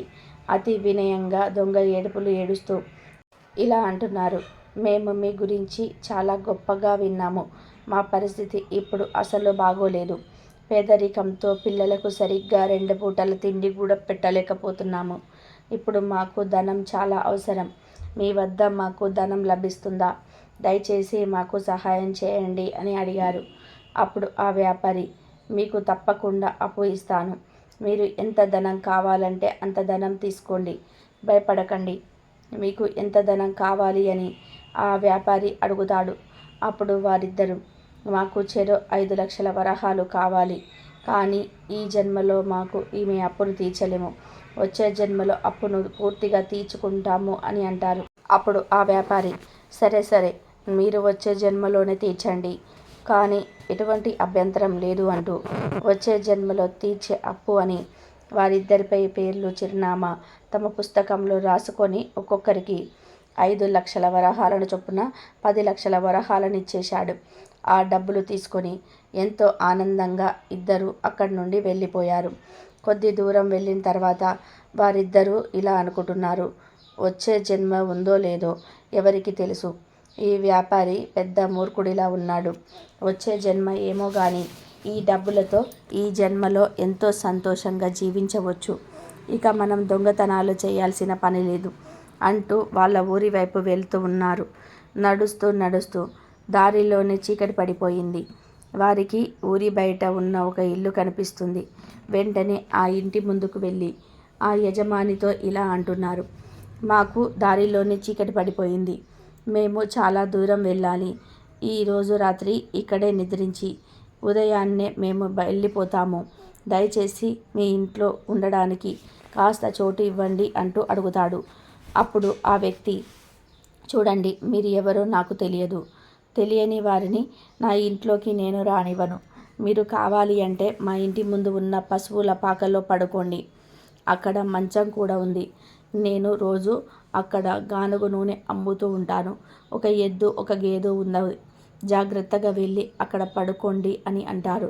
అతి వినయంగా దొంగ ఏడుపులు ఏడుస్తూ ఇలా అంటున్నారు, మేము మీ గురించి చాలా గొప్పగా విన్నాము. మా పరిస్థితి ఇప్పుడు అసలు బాగోలేదు. పేదరికంతో పిల్లలకు సరిగ్గా 2 పూటల తిండి కూడా పెట్టలేకపోతున్నాము. ఇప్పుడు మాకు ధనం చాలా అవసరం. మీ వద్ద మాకు ధనం లభిస్తుందా? దయచేసి మాకు సహాయం చేయండి అని అడిగారు. అప్పుడు ఆ వ్యాపారి, మీకు తప్పకుండా అప్పు ఇస్తాను. మీరు ఎంత ధనం కావాలంటే అంత ధనం తీసుకోండి. భయపడకండి. మీకు ఎంత ధనం కావాలి అని ఆ వ్యాపారి అడుగుతాడు. అప్పుడు వారిద్దరూ, మాకు చెరో 5 లక్షల వరహాలు కావాలి. కానీ ఈ జన్మలో మాకు మీ అప్పును తీర్చలేము. వచ్చే జన్మలో అప్పును పూర్తిగా తీర్చుకుంటాము అని అంటారు. అప్పుడు ఆ వ్యాపారి, సరే సరే, మీరు వచ్చే జన్మలోనే తీర్చండి. కానీ ఎటువంటి అభ్యంతరం లేదు అంటూ వచ్చే జన్మలో తీర్చే అప్పు అని వారిద్దరిపై పేర్లు, చిరునామా తమ పుస్తకంలో రాసుకొని ఒక్కొక్కరికి 5 లక్షల వరహాలను చొప్పున 10 లక్షల వరహాలను ఇచ్చేశాడు. ఆ డబ్బులు తీసుకొని ఎంతో ఆనందంగా ఇద్దరు అక్కడి నుండి వెళ్ళిపోయారు. కొద్ది దూరం వెళ్ళిన తర్వాత వారిద్దరూ ఇలా అనుకుంటున్నారు, వచ్చే జన్మ ఉందో లేదో ఎవరికి తెలుసు. ఈ వ్యాపారి పెద్ద మూర్ఖుడిలా ఉన్నాడు. వచ్చే జన్మ ఏమో గాని ఈ డబ్బులతో ఈ జన్మలో ఎంతో సంతోషంగా జీవించవచ్చు. ఇక మనం దొంగతనాలు చేయాల్సిన పని లేదు అంటూ వాళ్ళ ఊరి వైపు వెళ్తూ ఉన్నారు. నడుస్తూ నడుస్తూ దారిలోనే చీకటి పడిపోయింది. వారికి ఊరి బయట ఉన్న ఒక ఇల్లు కనిపిస్తుంది. వెంటనే ఆ ఇంటి ముందుకు వెళ్ళి ఆ యజమానితో ఇలా అంటున్నారు, మాకు దారిలోనే చీకటి పడిపోయింది. మేము చాలా దూరం వెళ్ళాలి. ఈరోజు రాత్రి ఇక్కడే నిద్రించి ఉదయాన్నే మేము వెళ్ళిపోతాము. దయచేసి మీ ఇంట్లో ఉండడానికి కాస్త చోటు ఇవ్వండి అంటూ అడుగుతాడు. అప్పుడు ఆ వ్యక్తి, చూడండి, మీరు ఎవరో నాకు తెలియదు. తెలియని వారిని నా ఇంట్లోకి నేను రానివ్వను. మీరు కావాలి అంటే మా ఇంటి ముందు ఉన్న పశువుల పాకలో పడుకోండి. అక్కడ మంచం కూడా ఉంది. నేను రోజు అక్కడ గానుగ నూనె అమ్ముతూ ఉంటాను. ఒక ఎద్దు, ఒక గేదె ఉన్నది. జాగ్రత్తగా వెళ్ళి అక్కడ పడుకోండి అని అంటారు.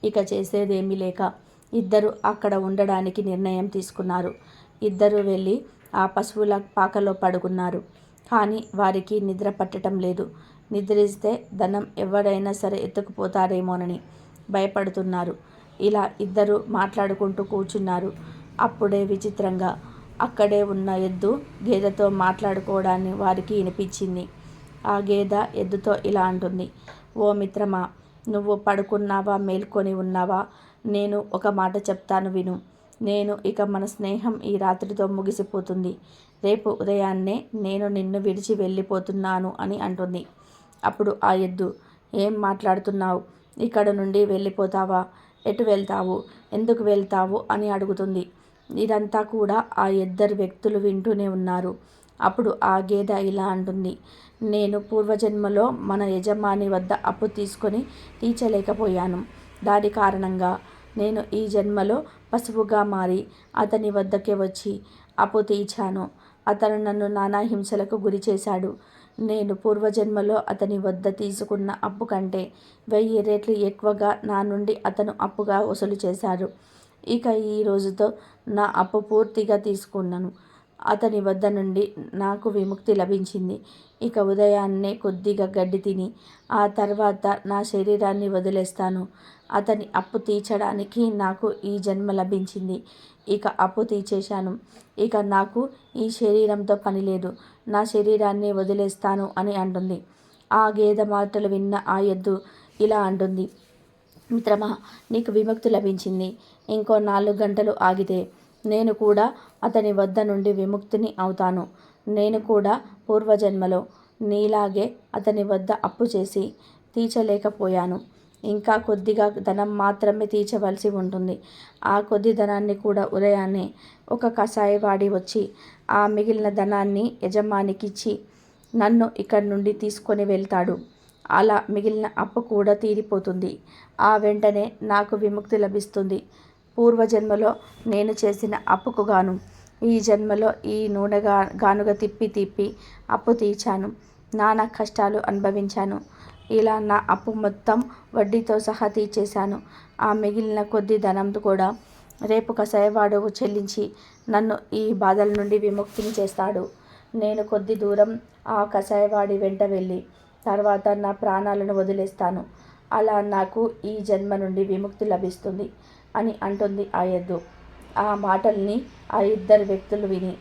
ఇక చేసేదేమీ లేక ఇద్దరు అక్కడ ఉండడానికి నిర్ణయం తీసుకున్నారు. ఇద్దరు వెళ్ళి ఆ పశువుల పాకలో పడుకున్నారు. కానీ వారికి నిద్ర పట్టడం లేదు. నిద్రిస్తే ధనం ఎవరైనా సరే ఎత్తుకుపోతారేమోనని భయపడుతున్నారు. ఇలా ఇద్దరు మాట్లాడుకుంటూ కూర్చున్నారు. అప్పుడే విచిత్రంగా అక్కడే ఉన్న ఎద్దు గేదెతో మాట్లాడుకోవడాన్ని వారికి వినిపించింది. ఆ గేదె ఎద్దుతో ఇలా అంటుంది, ఓ మిత్రమా, నువ్వు పడుకున్నావా, మేల్కొని ఉన్నావా? నేను ఒక మాట చెప్తాను విను. ఇక మన స్నేహం ఈ రాత్రితో ముగిసిపోతుంది. రేపు ఉదయాన్నే నేను నిన్ను విడిచి వెళ్ళిపోతున్నాను అని అంటుంది. అప్పుడు ఆ ఎద్దు, ఏం మాట్లాడుతున్నావు? ఇక్కడ నుండి వెళ్ళిపోతావా? ఎటు వెళ్తావు? ఎందుకు వెళ్తావు అని అడుగుతుంది. ఇదంతా కూడా ఆ ఇద్దరు వ్యక్తులు వింటూనే ఉన్నారు. అప్పుడు ఆ గేదె ఇలా అంటుంది, నేను పూర్వజన్మలో మన యజమాని వద్ద అప్పు తీసుకొని తీర్చలేకపోయాను. దాని కారణంగా నేను ఈ జన్మలో పశువుగా మారి అతని వద్దకే వచ్చి అప్పు తీర్చాను. అతను నన్ను నానా హింసలకు గురి చేశాడు. నేను పూర్వజన్మలో అతని వద్ద తీసుకున్న అప్పు కంటే 1000 రెట్లు ఎక్కువగా నా నుండి అతను అప్పుగా వసూలు చేశారు. ఇక ఈ రోజుతో నా అప్పు పూర్తిగా తీసుకున్నాను. అతని వద్ద నుండి నాకు విముక్తి లభించింది. ఇక ఉదయాన్నే కొద్దిగా గడ్డి తిని ఆ తర్వాత నా శరీరాన్ని వదిలేస్తాను. అతని అప్పు తీర్చడానికి నాకు ఈ జన్మ లభించింది. ఇక అప్పు తీర్చేశాను. ఇక నాకు ఈ శరీరంతో పని లేదు. నా శరీరాన్ని వదిలేస్తాను అని అంటుంది. ఆ గేదె మాటలు విన్న ఆ ఎద్దు ఇలా అంటుంది. మిత్రమా, నీకు విముక్తి లభించింది. ఇంకో 4 గంటలు ఆగితే నేను కూడా అతని వద్ద నుండి విముక్తిని అవుతాను. నేను కూడా పూర్వజన్మలో నీలాగే అతని వద్ద అప్పు చేసి తీర్చలేకపోయాను. ఇంకా కొద్దిగా ధనం మాత్రమే తీర్చవలసి ఉంటుంది. ఆ కొద్ది ధనాన్ని కూడా ఉదయాన్నే ఒక కసాయివాడి వచ్చి ఆ మిగిలిన ధనాన్ని యజమానికిచ్చి నన్ను ఇక్కడి నుండి తీసుకొని వెళ్తాడు. అలా మిగిలిన అప్పు కూడా తీరిపోతుంది. ఆ వెంటనే నాకు విముక్తి లభిస్తుంది. పూర్వజన్మలో నేను చేసిన అప్పుకు గాను ఈ జన్మలో ఈ నూనె గానుగ తిప్పి తిప్పి అప్పు తీర్చాను. నానా కష్టాలు అనుభవించాను. ఇలా నా అప్పు మొత్తం వడ్డీతో సహా తీర్చేశాను. ఆ మిగిలిన కొద్ది ధనం కూడా రేపు కసాయివాడు చెల్లించి నన్ను ఈ బాధల నుండి విముక్తిని చేస్తాడు. నేను కొద్ది దూరం ఆ కసాయివాడి వెంట వెళ్ళి తర్వాత నా ప్రాణాలను వదిలేస్తాను. అలా నాకు ఈ జన్మ నుండి విముక్తి లభిస్తుంది అని అంటుంది ఆ ఎద్దు. ఆ మాటల్ని ఆ ఇద్దరు వ్యక్తులు విని,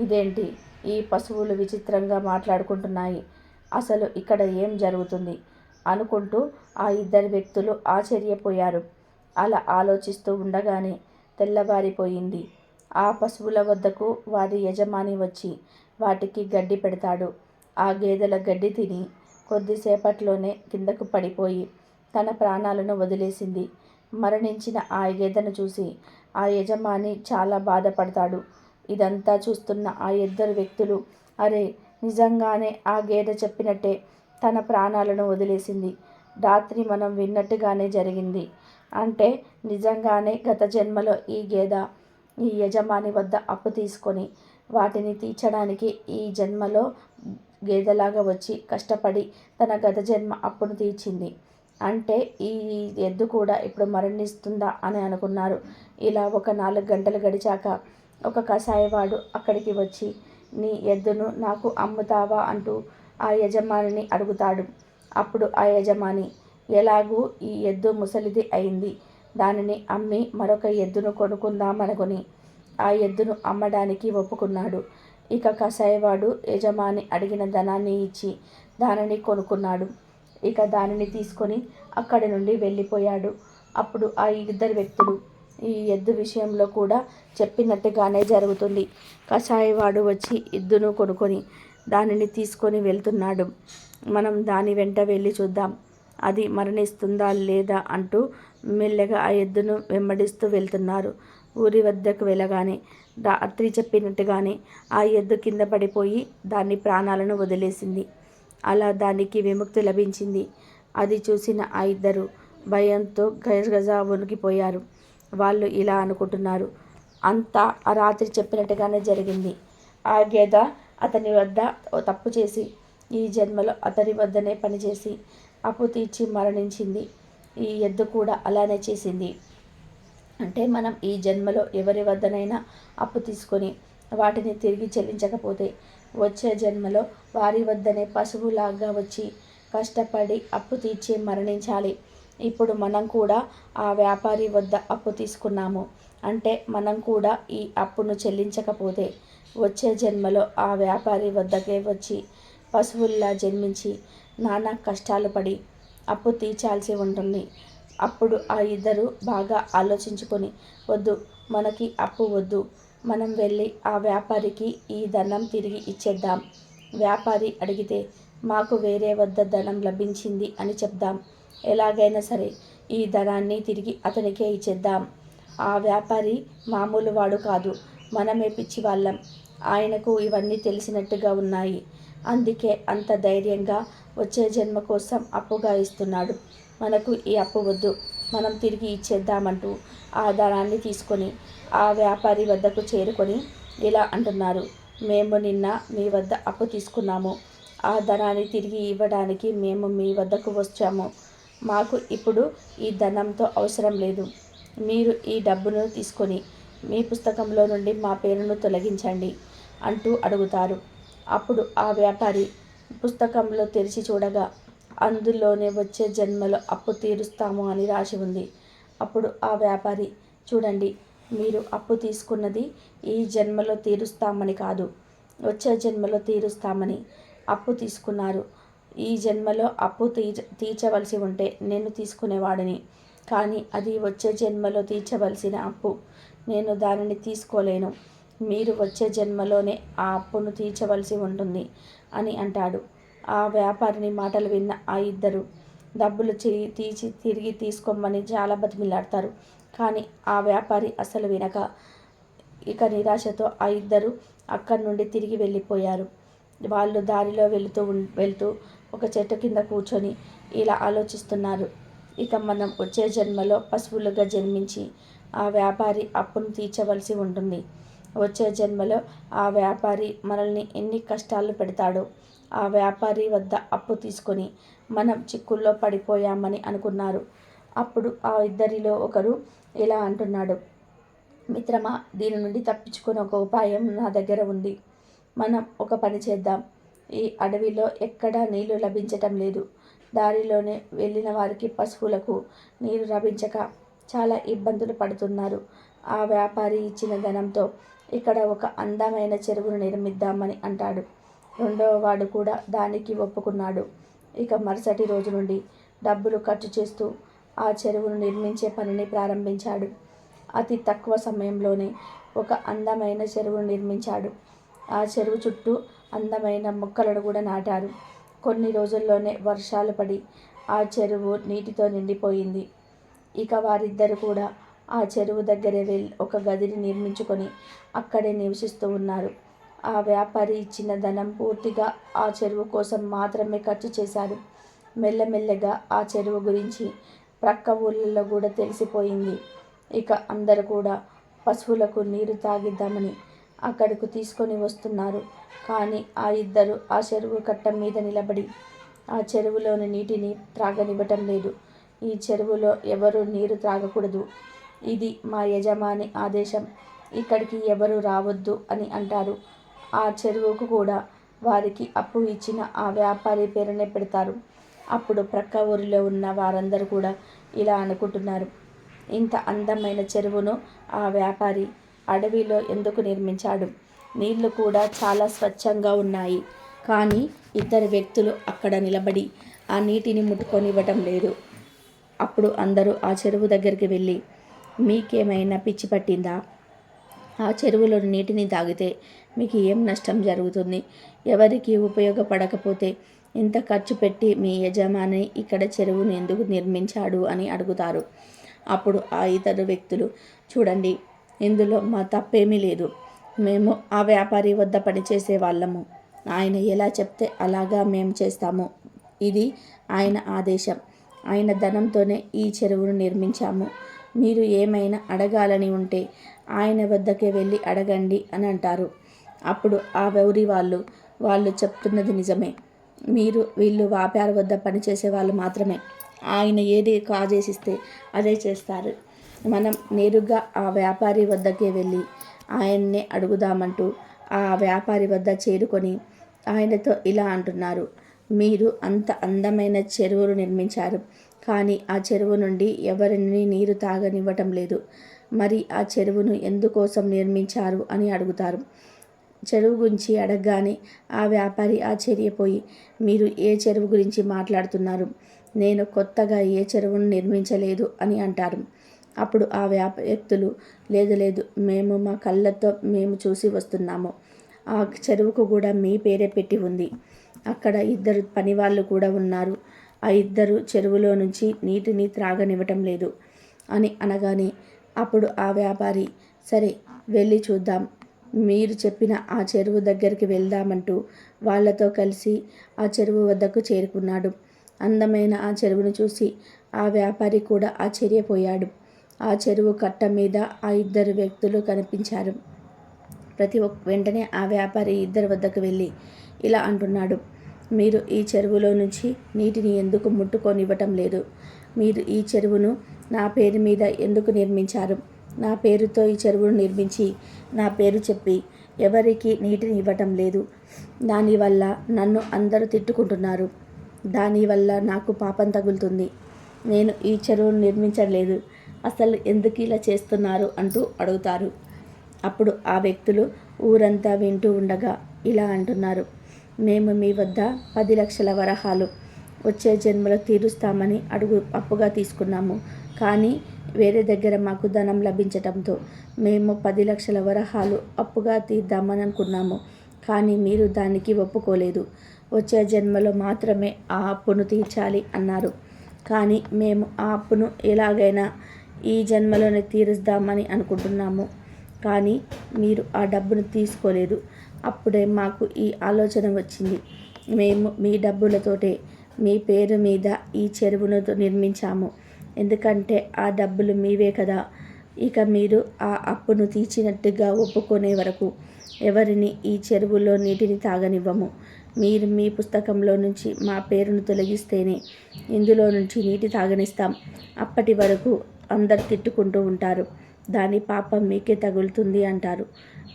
ఇదేంటి, ఈ పశువులు విచిత్రంగా మాట్లాడుకుంటున్నాయి, అసలు ఇక్కడ ఏం జరుగుతుంది అనుకుంటూ ఆ ఇద్దరు వ్యక్తులు ఆశ్చర్యపోయారు. అలా ఆలోచిస్తూ ఉండగానే తెల్లవారిపోయింది. ఆ పశువుల వద్దకు వారి యజమాని వచ్చి వాటికి గడ్డి పెడతాడు. ఆ గేదెల గడ్డి తిని కొద్దిసేపట్లోనే కిందకు పడిపోయి తన ప్రాణాలను వదిలేసింది. మరణించిన ఆ గేదెను చూసి ఆ యజమాని చాలా బాధపడతాడు. ఇదంతా చూస్తున్న ఆ ఇద్దరు వ్యక్తులు, అరే, నిజంగానే ఆ గేదె చెప్పినట్టే తన ప్రాణాలను వదిలేసింది. రాత్రి మనం విన్నట్టుగానే జరిగింది. అంటే నిజంగానే గత జన్మలో ఈ గేదె ఈ యజమాని వద్ద అప్పు తీసుకొని వాటిని తీర్చడానికి ఈ జన్మలో గేదెలాగా వచ్చి కష్టపడి తన గత జన్మ అప్పును తీర్చింది. అంటే ఈ ఎద్దు కూడా ఇప్పుడు మరణిస్తుందా అని అనుకున్నారు. ఇలా ఒక 4 గంటలు గడిచాక ఒక కసాయివాడు అక్కడికి వచ్చి, నీ ఎద్దును నాకు అమ్ముతావా అంటూ ఆ యజమానిని అడుగుతాడు. అప్పుడు ఆ యజమాని, ఎలాగూ ఈ ఎద్దు ముసలిది అయింది, దానిని అమ్మి మరొక ఎద్దును కొనుక్కుందామనుకుని ఆ ఎద్దును అమ్మడానికి ఒప్పుకున్నాడు. ఇక కసాయివాడు యజమాని అడిగిన ధనాన్ని ఇచ్చి దానిని కొనుక్కున్నాడు. ఇక దానిని తీసుకొని అక్కడి నుండి వెళ్ళిపోయాడు. అప్పుడు ఆ ఇద్దరు వ్యక్తులు, ఈ ఎద్దు విషయంలో కూడా చెప్పినట్టుగానే జరుగుతుంది. కసాయివాడు వచ్చి ఎద్దును కొనుక్కొని దానిని తీసుకొని వెళ్తున్నాడు. మనం దాని వెంట వెళ్ళి చూద్దాం, అది మరణిస్తుందా లేదా అంటూ మెల్లగా ఆ ఎద్దును వెంబడిస్తూ వెళ్తున్నారు. ఊరి వద్దకు వెళ్ళగానే రాత్రి చెప్పినట్టుగానే ఆ ఎద్దు కింద పడిపోయి దాని ప్రాణాలను వదిలేసింది. అలా దానికి విముక్తి లభించింది. అది చూసిన ఆ ఇద్దరు భయంతో గజగజ వణికిపోయారు. వాళ్ళు ఇలా అనుకుంటున్నారు, అంతా ఆ రాత్రి చెప్పినట్టుగానే జరిగింది. ఆ గేదె అతని వద్ద తప్పు చేసి ఈ జన్మలో అతని వద్దనే పనిచేసి అప్పు తీర్చి మరణించింది. ఈ ఎద్దు కూడా అలానే చేసింది. అంటే మనం ఈ జన్మలో ఎవరి వద్దనైనా అప్పు తీసుకొని వాటిని తిరిగి చెల్లించకపోతే వచ్చే జన్మలో వారి వద్దనే పశువులాగా వచ్చి కష్టపడి అప్పు తీర్చి మరణించాలి. ఇప్పుడు మనం కూడా ఆ వ్యాపారి వద్ద అప్పు తీసుకున్నాము అంటే మనం కూడా ఈ అప్పును చెల్లించకపోతే వచ్చే జన్మలో ఆ వ్యాపారి వద్దకే వచ్చి పశువుల్లా జన్మించి నానా కష్టాలు పడి అప్పు తీర్చాల్సి ఉంటుంది. అప్పుడు ఆ ఇద్దరు బాగా ఆలోచించుకొని, వద్దు, మనకి అప్పు వద్దు, మనం వెళ్ళి ఆ వ్యాపారికి ఈ ధనం తిరిగి ఇచ్చేద్దాం. వ్యాపారి అడిగితే మాకు వేరే వద్ద ధనం లభించింది అని చెప్దాం. ఎలాగైనా సరే ఈ ధనాన్ని తిరిగి అతనికే ఇచ్చేద్దాం. ఆ వ్యాపారి మామూలు వాడు కాదు, మనమే పిచ్చివాళ్ళం. ఆయనకు ఇవన్నీ తెలిసినట్టుగా ఉన్నాయి. అందుకే అంత ధైర్యంగా వచ్చే జన్మ కోసం అప్పుగా ఇస్తున్నాడు. మనకు ఈ అప్పు వద్దు, మనం తిరిగి ఇచ్చేద్దామంటూ ఆ ధనాన్ని తీసుకొని ఆ వ్యాపారి వద్దకు చేరుకొని ఇలా అంటున్నారు, మేము నిన్న మీ వద్ద అప్పు తీసుకున్నాము. ఆ ధనాన్ని తిరిగి ఇవ్వడానికి మేము మీ వద్దకు వచ్చాము. మాకు ఇప్పుడు ఈ ధనంతో అవసరం లేదు. మీరు ఈ డబ్బును తీసుకొని మీ పుస్తకంలో నుండి మా పేరును తొలగించండి అంటూ అడుగుతారు. అప్పుడు ఆ వ్యాపారి పుస్తకంలో తెరిచి చూడగా అందులోనే వచ్చే జన్మలో అప్పు తీరుస్తాము అని రాసి ఉంది. అప్పుడు ఆ వ్యాపారి, చూడండి, మీరు అప్పు తీసుకున్నది ఈ జన్మలో తీరుస్తామని కాదు, వచ్చే జన్మలో తీరుస్తామని అప్పు తీసుకున్నారు. ఈ జన్మలో అప్పు తీర్చవలసి ఉంటే నేను తీసుకునేవాడిని, కానీ అది వచ్చే జన్మలో తీర్చవలసిన అప్పు. నేను దానిని తీసుకోలేను. మీరు వచ్చే జన్మలోనే ఆ అప్పును తీర్చవలసి ఉంటుంది అని అంటాడు. ఆ వ్యాపారిని మాటలు విన్న ఆ ఇద్దరు డబ్బులు తిరిగి తీసుకోమని చాలా బతిమిలాడతారు. కానీ ఆ వ్యాపారి అసలు వినక ఇక నిరాశతో ఆ ఇద్దరు అక్కడి నుండి తిరిగి వెళ్ళిపోయారు. వాళ్ళు దారిలో వెళుతూ ఒక చెట్టు కింద కూర్చొని ఇలా ఆలోచిస్తున్నారు. ఇక మనం వచ్చే జన్మలో పశువులుగా జన్మించి ఆ వ్యాపారి అప్పును తీర్చవలసి ఉంటుంది. వచ్చే జన్మలో ఆ వ్యాపారి మనల్ని ఎన్ని కష్టాలు పెడతాడో. ఆ వ్యాపారి వద్ద అప్పు తీసుకొని మనం చిక్కుల్లో పడిపోయామని అనుకున్నారు. అప్పుడు ఆ ఇద్దరిలో ఒకరు ఇలా అంటున్నాడు, మిత్రమా, దీని నుండి తప్పించుకునే ఒక ఉపాయం నా దగ్గర ఉంది. మనం ఒక పని చేద్దాం. ఈ అడవిలో ఎక్కడా నీళ్లు లభించటం లేదు. దారిలోనే వెళ్ళిన వారికి పశువులకు నీరు లభించక చాలా ఇబ్బందులు పడుతున్నారు. ఆ వ్యాపారి ఇచ్చిన ధనంతో ఇక్కడ ఒక అందమైన చెరువును నిర్మిద్దామని అంటాడు. రెండవ వాడు కూడా దానికి ఒప్పుకున్నాడు. ఇక మరుసటి రోజు నుండి డబ్బులు ఖర్చు చేస్తూ ఆ చెరువును నిర్మించే పనిని ప్రారంభించాడు. అతి తక్కువ సమయంలోనే ఒక అందమైన చెరువును నిర్మించాడు. ఆ చెరువు చుట్టూ అందమైన మొక్కలను కూడా నాటారు. కొన్ని రోజుల్లోనే వర్షాలు పడి ఆ చెరువు నీటితో నిండిపోయింది. ఇక వారిద్దరు కూడా ఆ చెరువు దగ్గరే ఒక గదిని నిర్మించుకొని అక్కడే నివసిస్తూ ఉన్నారు. ఆ వ్యాపారి ఇచ్చిన ధనం పూర్తిగా ఆ చెరువు కోసం మాత్రమే ఖర్చు చేశారు. మెల్లమెల్లగా ఆ చెరువు గురించి ప్రక్క ఊళ్ళల్లో కూడా తెలిసిపోయింది. ఇక అందరూ కూడా పశువులకు నీరు తాగిద్దామని అక్కడకు తీసుకొని వస్తున్నారు. కానీ ఆ ఇద్దరు ఆ చెరువు కట్ట మీద నిలబడి ఆ చెరువులోని నీటిని త్రాగనివ్వటం లేదు. ఈ చెరువులో ఎవరు నీరు త్రాగకూడదు. ఇది మా యజమాని ఆదేశం. ఇక్కడికి ఎవరు రావద్దు అని అంటారు. ఆ చెరువుకు కూడా వారికి అప్పు ఇచ్చిన ఆ వ్యాపారి పేరునే పెడతారు. అప్పుడు ప్రక్క ఊరిలో ఉన్న వారందరూ కూడా ఇలా అనుకుంటున్నారు, ఇంత అందమైన చెరువును ఆ వ్యాపారి అడవిలో ఎందుకు నిర్మించాడు? నీళ్లు కూడా చాలా స్వచ్ఛంగా ఉన్నాయి. కానీ ఇద్దరు వ్యక్తులు అక్కడ నిలబడి ఆ నీటిని ముట్టుకొనివ్వటం లేదు. అప్పుడు అందరూ ఆ చెరువు దగ్గరికి వెళ్ళి, మీకేమైనా పిచ్చి పట్టిందా? ఆ చెరువులో నీటిని తాగితే మీకు ఏం నష్టం జరుగుతుంది? ఎవరికి ఉపయోగపడకపోతే ఇంత ఖర్చు పెట్టి మీ యజమాని ఇక్కడ చెరువును ఎందుకు నిర్మించాడు అని అడుగుతారు. అప్పుడు ఆ ఇతరు వ్యక్తులు, చూడండి, ఇందులో మా తప్పేమీ లేదు. మేము ఆ వ్యాపారి వద్ద పనిచేసే వాళ్ళము. ఆయన ఎలా చెప్తే అలాగా మేము చేస్తాము. ఇది ఆయన ఆదేశం. ఆయన ధనంతోనే ఈ చెరువును నిర్మించాము. మీరు ఏమైనా అడగాలని ఉంటే ఆయన వద్దకే వెళ్ళి అడగండి అని అంటారు. అప్పుడు ఆ ఊరి వాళ్ళు చెప్తున్నది నిజమే. వీళ్ళు వ్యాపారి వద్ద పనిచేసే వాళ్ళు మాత్రమే. ఆయన ఏది ఆదేశిస్తే అదే చేస్తారు. మనం నేరుగా ఆ వ్యాపారి వద్దకే వెళ్ళి ఆయన్నే అడుగుదామంటూ ఆ వ్యాపారి వద్ద చేరుకొని ఆయనతో ఇలా అంటున్నారు, మీరు అంత అందమైన చెరువును నిర్మించారు, కానీ ఆ చెరువు నుండి ఎవరిని నీరు తాగనివ్వటం లేదు. మరి ఆ చెరువును ఎందుకోసం నిర్మించారు అని అడుగుతారు. చెరువు గురించి అడగగానే ఆ వ్యాపారి ఆశ్చర్యపోయి, మీరు ఏ చెరువు గురించి మాట్లాడుతున్నారు? నేను కొత్తగా ఏ చెరువును నిర్మించలేదు అని అంటారు. అప్పుడు ఆ వ్యక్తులు, లేదు, మేము మా కళ్ళతో మేము చూసి వస్తున్నాము. ఆ చెరువుకు కూడా మీ పేరే పెట్టి ఉంది. అక్కడ ఇద్దరు పనివాళ్ళు కూడా ఉన్నారు. ఆ ఇద్దరు చెరువులో నుంచి నీటిని త్రాగనివ్వటం లేదు అని అనగానే అప్పుడు ఆ వ్యాపారి, సరే వెళ్ళి చూద్దాం, మీరు చెప్పిన ఆ చెరువు దగ్గరికి వెళ్దామంటూ వాళ్ళతో కలిసి ఆ చెరువు వద్దకు చేరుకున్నాడు. అందమైన ఆ చెరువును చూసి ఆ వ్యాపారి కూడా ఆశ్చర్యపోయాడు. ఆ చెరువు కట్ట మీద ఆ ఇద్దరు వ్యక్తులు కనిపించారు. వెంటనే ఆ వ్యాపారి ఇద్దరి వద్దకు వెళ్ళి ఇలా అంటున్నాడు, మీరు ఈ చెరువులో నుంచి నీటిని ఎందుకు ముట్టుకొనివ్వటం లేదు? మీరు ఈ చెరువును నా పేరు మీద ఎందుకు నిర్మించారు? నా పేరుతో ఈ చెరువును నిర్మించి నా పేరు చెప్పి ఎవరికి నీటిని ఇవ్వటం లేదు. దానివల్ల నన్ను అందరూ తిట్టుకుంటున్నారు. దానివల్ల నాకు పాపం తగులుతుంది. నేను ఈ చెరువును నిర్మించలేదు. అసలు ఎందుకు ఇలా చేస్తున్నారు అంటూ అడుగుతారు. అప్పుడు ఆ వ్యక్తులు ఊరంతా వింటూ ఉండగా ఇలా అంటున్నారు. మేము మీ వద్ద 10 లక్షల వరహాలు వచ్చే జన్మలో తీరుస్తామని అప్పుగా తీసుకున్నాము. కానీ వేరే దగ్గర మాకు ధనం లభించటంతో మేము 10 లక్షల వరహాలు అప్పుగా తీద్దామని అనుకున్నాము. కానీ మీరు దానికి ఒప్పుకోలేదు. వచ్చే జన్మలో మాత్రమే ఆ అప్పును తీర్చాలి అన్నారు. కానీ మేము ఆ అప్పును ఎలాగైనా ఈ జన్మలోనే తీరుద్దామని అనుకుంటున్నాము. కానీ మీరు ఆ డబ్బును తీసుకోలేదు. అప్పుడే మాకు ఈ ఆలోచన వచ్చింది. మేము మీ డబ్బులతోటే మీ పేరు మీద ఈ చెరువును నిర్మించాము. ఎందుకంటే ఆ డబ్బులు మీవే కదా. ఇక మీరు ఆ అప్పును తీర్చినట్టుగా ఒప్పుకునే వరకు ఎవరిని ఈ చెరువులో నీటిని తాగనివ్వము. మీరు మీ పుస్తకంలో నుంచి మా పేరును తొలగిస్తేనే ఇందులో నుంచి నీటి తాగనిస్తాం. అప్పటి వరకు అందరు తిట్టుకుంటూ ఉంటారు. దాని పాపం మీకే తగులుతుంది అంటారు.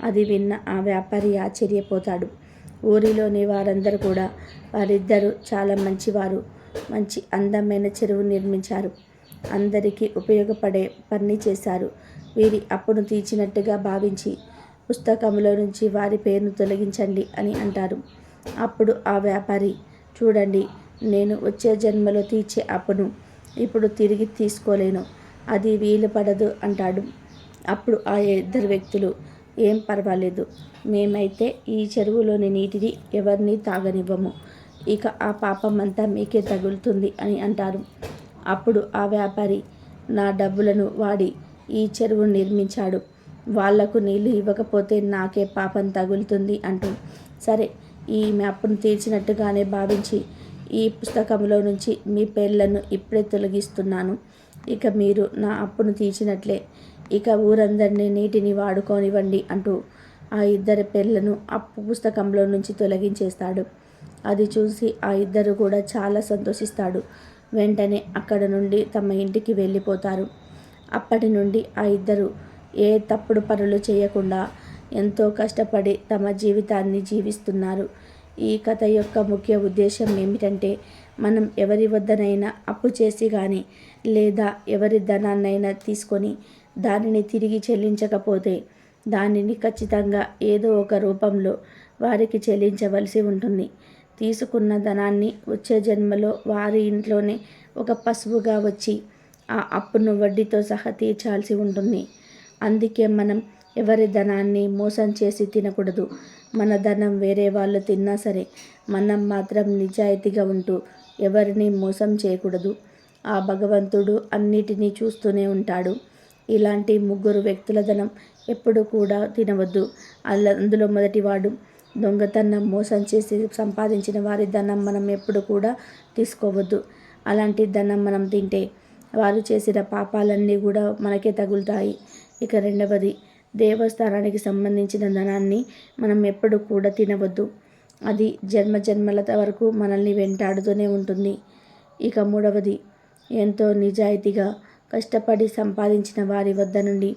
అది విన్న ఆ వ్యాపారి ఆశ్చర్యపోతాడు. ఊరిలోని వారందరూ కూడా వారిద్దరూ చాలా మంచివారు, మంచి అందమైన చెరువు నిర్మించారు. అందరికీ ఉపయోగపడే పని చేశారు. వీరి అప్పును తీర్చినట్టుగా భావించి పుస్తకంలో నుంచి వారి పేరును తొలగించండి అని అంటారు. అప్పుడు ఆ వ్యాపారి, చూడండి, నేను వచ్చే జన్మలో తీర్చే అప్పును ఇప్పుడు తిరిగి తీసుకోలేను. అది వీలు పడదు అంటాడు. అప్పుడు ఆ ఇద్దరు వ్యక్తులు, ఏం పర్వాలేదు, మేమైతే ఈ చెరువులోని నీటిని ఎవరిని తాగనివ్వము. ఇక ఆ పాపం అంతా మీకే తగులుతుంది అని అంటారు. అప్పుడు ఆ వ్యాపారి, నా డబ్బులను వాడి ఈ చెరువును నిర్మించాడు. వాళ్లకు నీళ్లు ఇవ్వకపోతే నాకే పాపం తగులుతుంది అంటూ, సరే, ఈ అప్పును తీర్చినట్టుగానే భావించి ఈ పుస్తకంలో నుంచి మీ పేర్లను ఇప్పుడే తొలగిస్తున్నాను. ఇక మీరు నా అప్పును తీర్చినట్లే. ఇక ఊరందరినీ నీటిని వాడుకోనివ్వండి అంటూ ఆ ఇద్దరి పేర్లను అప్పు పుస్తకంలో నుంచి తొలగించేస్తాడు. అది చూసి ఆ ఇద్దరు కూడా చాలా సంతోషిస్తాడు. వెంటనే అక్కడ నుండి తమ ఇంటికి వెళ్ళిపోతారు. అప్పటి నుండి ఆ ఇద్దరు ఏ తప్పుడు పనులు చేయకుండా ఎంతో కష్టపడి తమ జీవితాన్ని జీవిస్తున్నారు. ఈ కథ యొక్క ముఖ్య ఉద్దేశం ఏమిటంటే, మనం ఎవరి వద్దనైనా అప్పు చేసి కానీ లేదా ఎవరి ధనాన్నైనా తీసుకొని దానిని తిరిగి చెల్లించకపోతే దానిని ఖచ్చితంగా ఏదో ఒక రూపంలో వారికి చెల్లించవలసి ఉంటుంది. తీసుకున్న ధనాన్ని వచ్చే జన్మలో వారి ఇంట్లోనే ఒక పశువుగా వచ్చి ఆ అప్పును వడ్డీతో సహా తీర్చాల్సి ఉంటుంది. అందుకే మనం ఎవరి ధనాన్ని మోసం చేసి తినకూడదు. మన ధనం వేరే వాళ్ళు తిన్నా సరే మనం మాత్రం నిజాయితీగా ఉంటూ ఎవరిని మోసం చేయకూడదు. ఆ భగవంతుడు అన్నిటినీ చూస్తూనే ఉంటాడు. ఇలాంటి 3 వ్యక్తుల ధనం ఎప్పుడు కూడా తినవద్దు. అందులో మొదటివాడు దొంగతనం, మోసం చేసి సంపాదించిన వారి ధనం మనం ఎప్పుడు కూడా తీసుకోవద్దు. అలాంటి ధనం మనం తింటే వారు చేసిన పాపాలన్నీ కూడా మనకే తగులుతాయి. ఇక రెండవది, దేవస్థానానికి సంబంధించిన ధనాన్ని మనం ఎప్పుడు కూడా తినవద్దు. అది జన్మల వరకు మనల్ని వెంటాడుతూనే ఉంటుంది. ఇక మూడవది, ఎంతో నిజాయితీగా కష్టపడి సంపాదించిన వారి వద్ద నుండి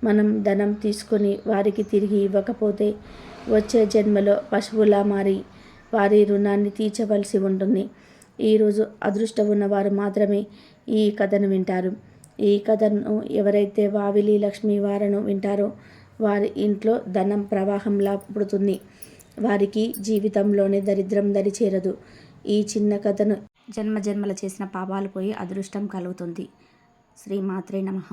మనం ధనం తీసుకొని వారికి తిరిగి ఇవ్వకపోతే వచ్చే జన్మలో పశువులా మారి వారి రుణాన్ని తీర్చవలసి ఉంటుంది. ఈరోజు అదృష్టం ఉన్నవారు మాత్రమే ఈ కథను వింటారు. ఈ కథను ఎవరైతే వావిలి లక్ష్మీ వారను వింటారో వారి ఇంట్లో ధనం ప్రవాహంలా పుడుతుంది. వారికి జీవితంలోనే దరిద్రం దరిచేరదు. ఈ చిన్న కథను జన్మల చేసిన పాపాలు పోయి అదృష్టం కలుగుతుంది. శ్రీమాత్రే నమః.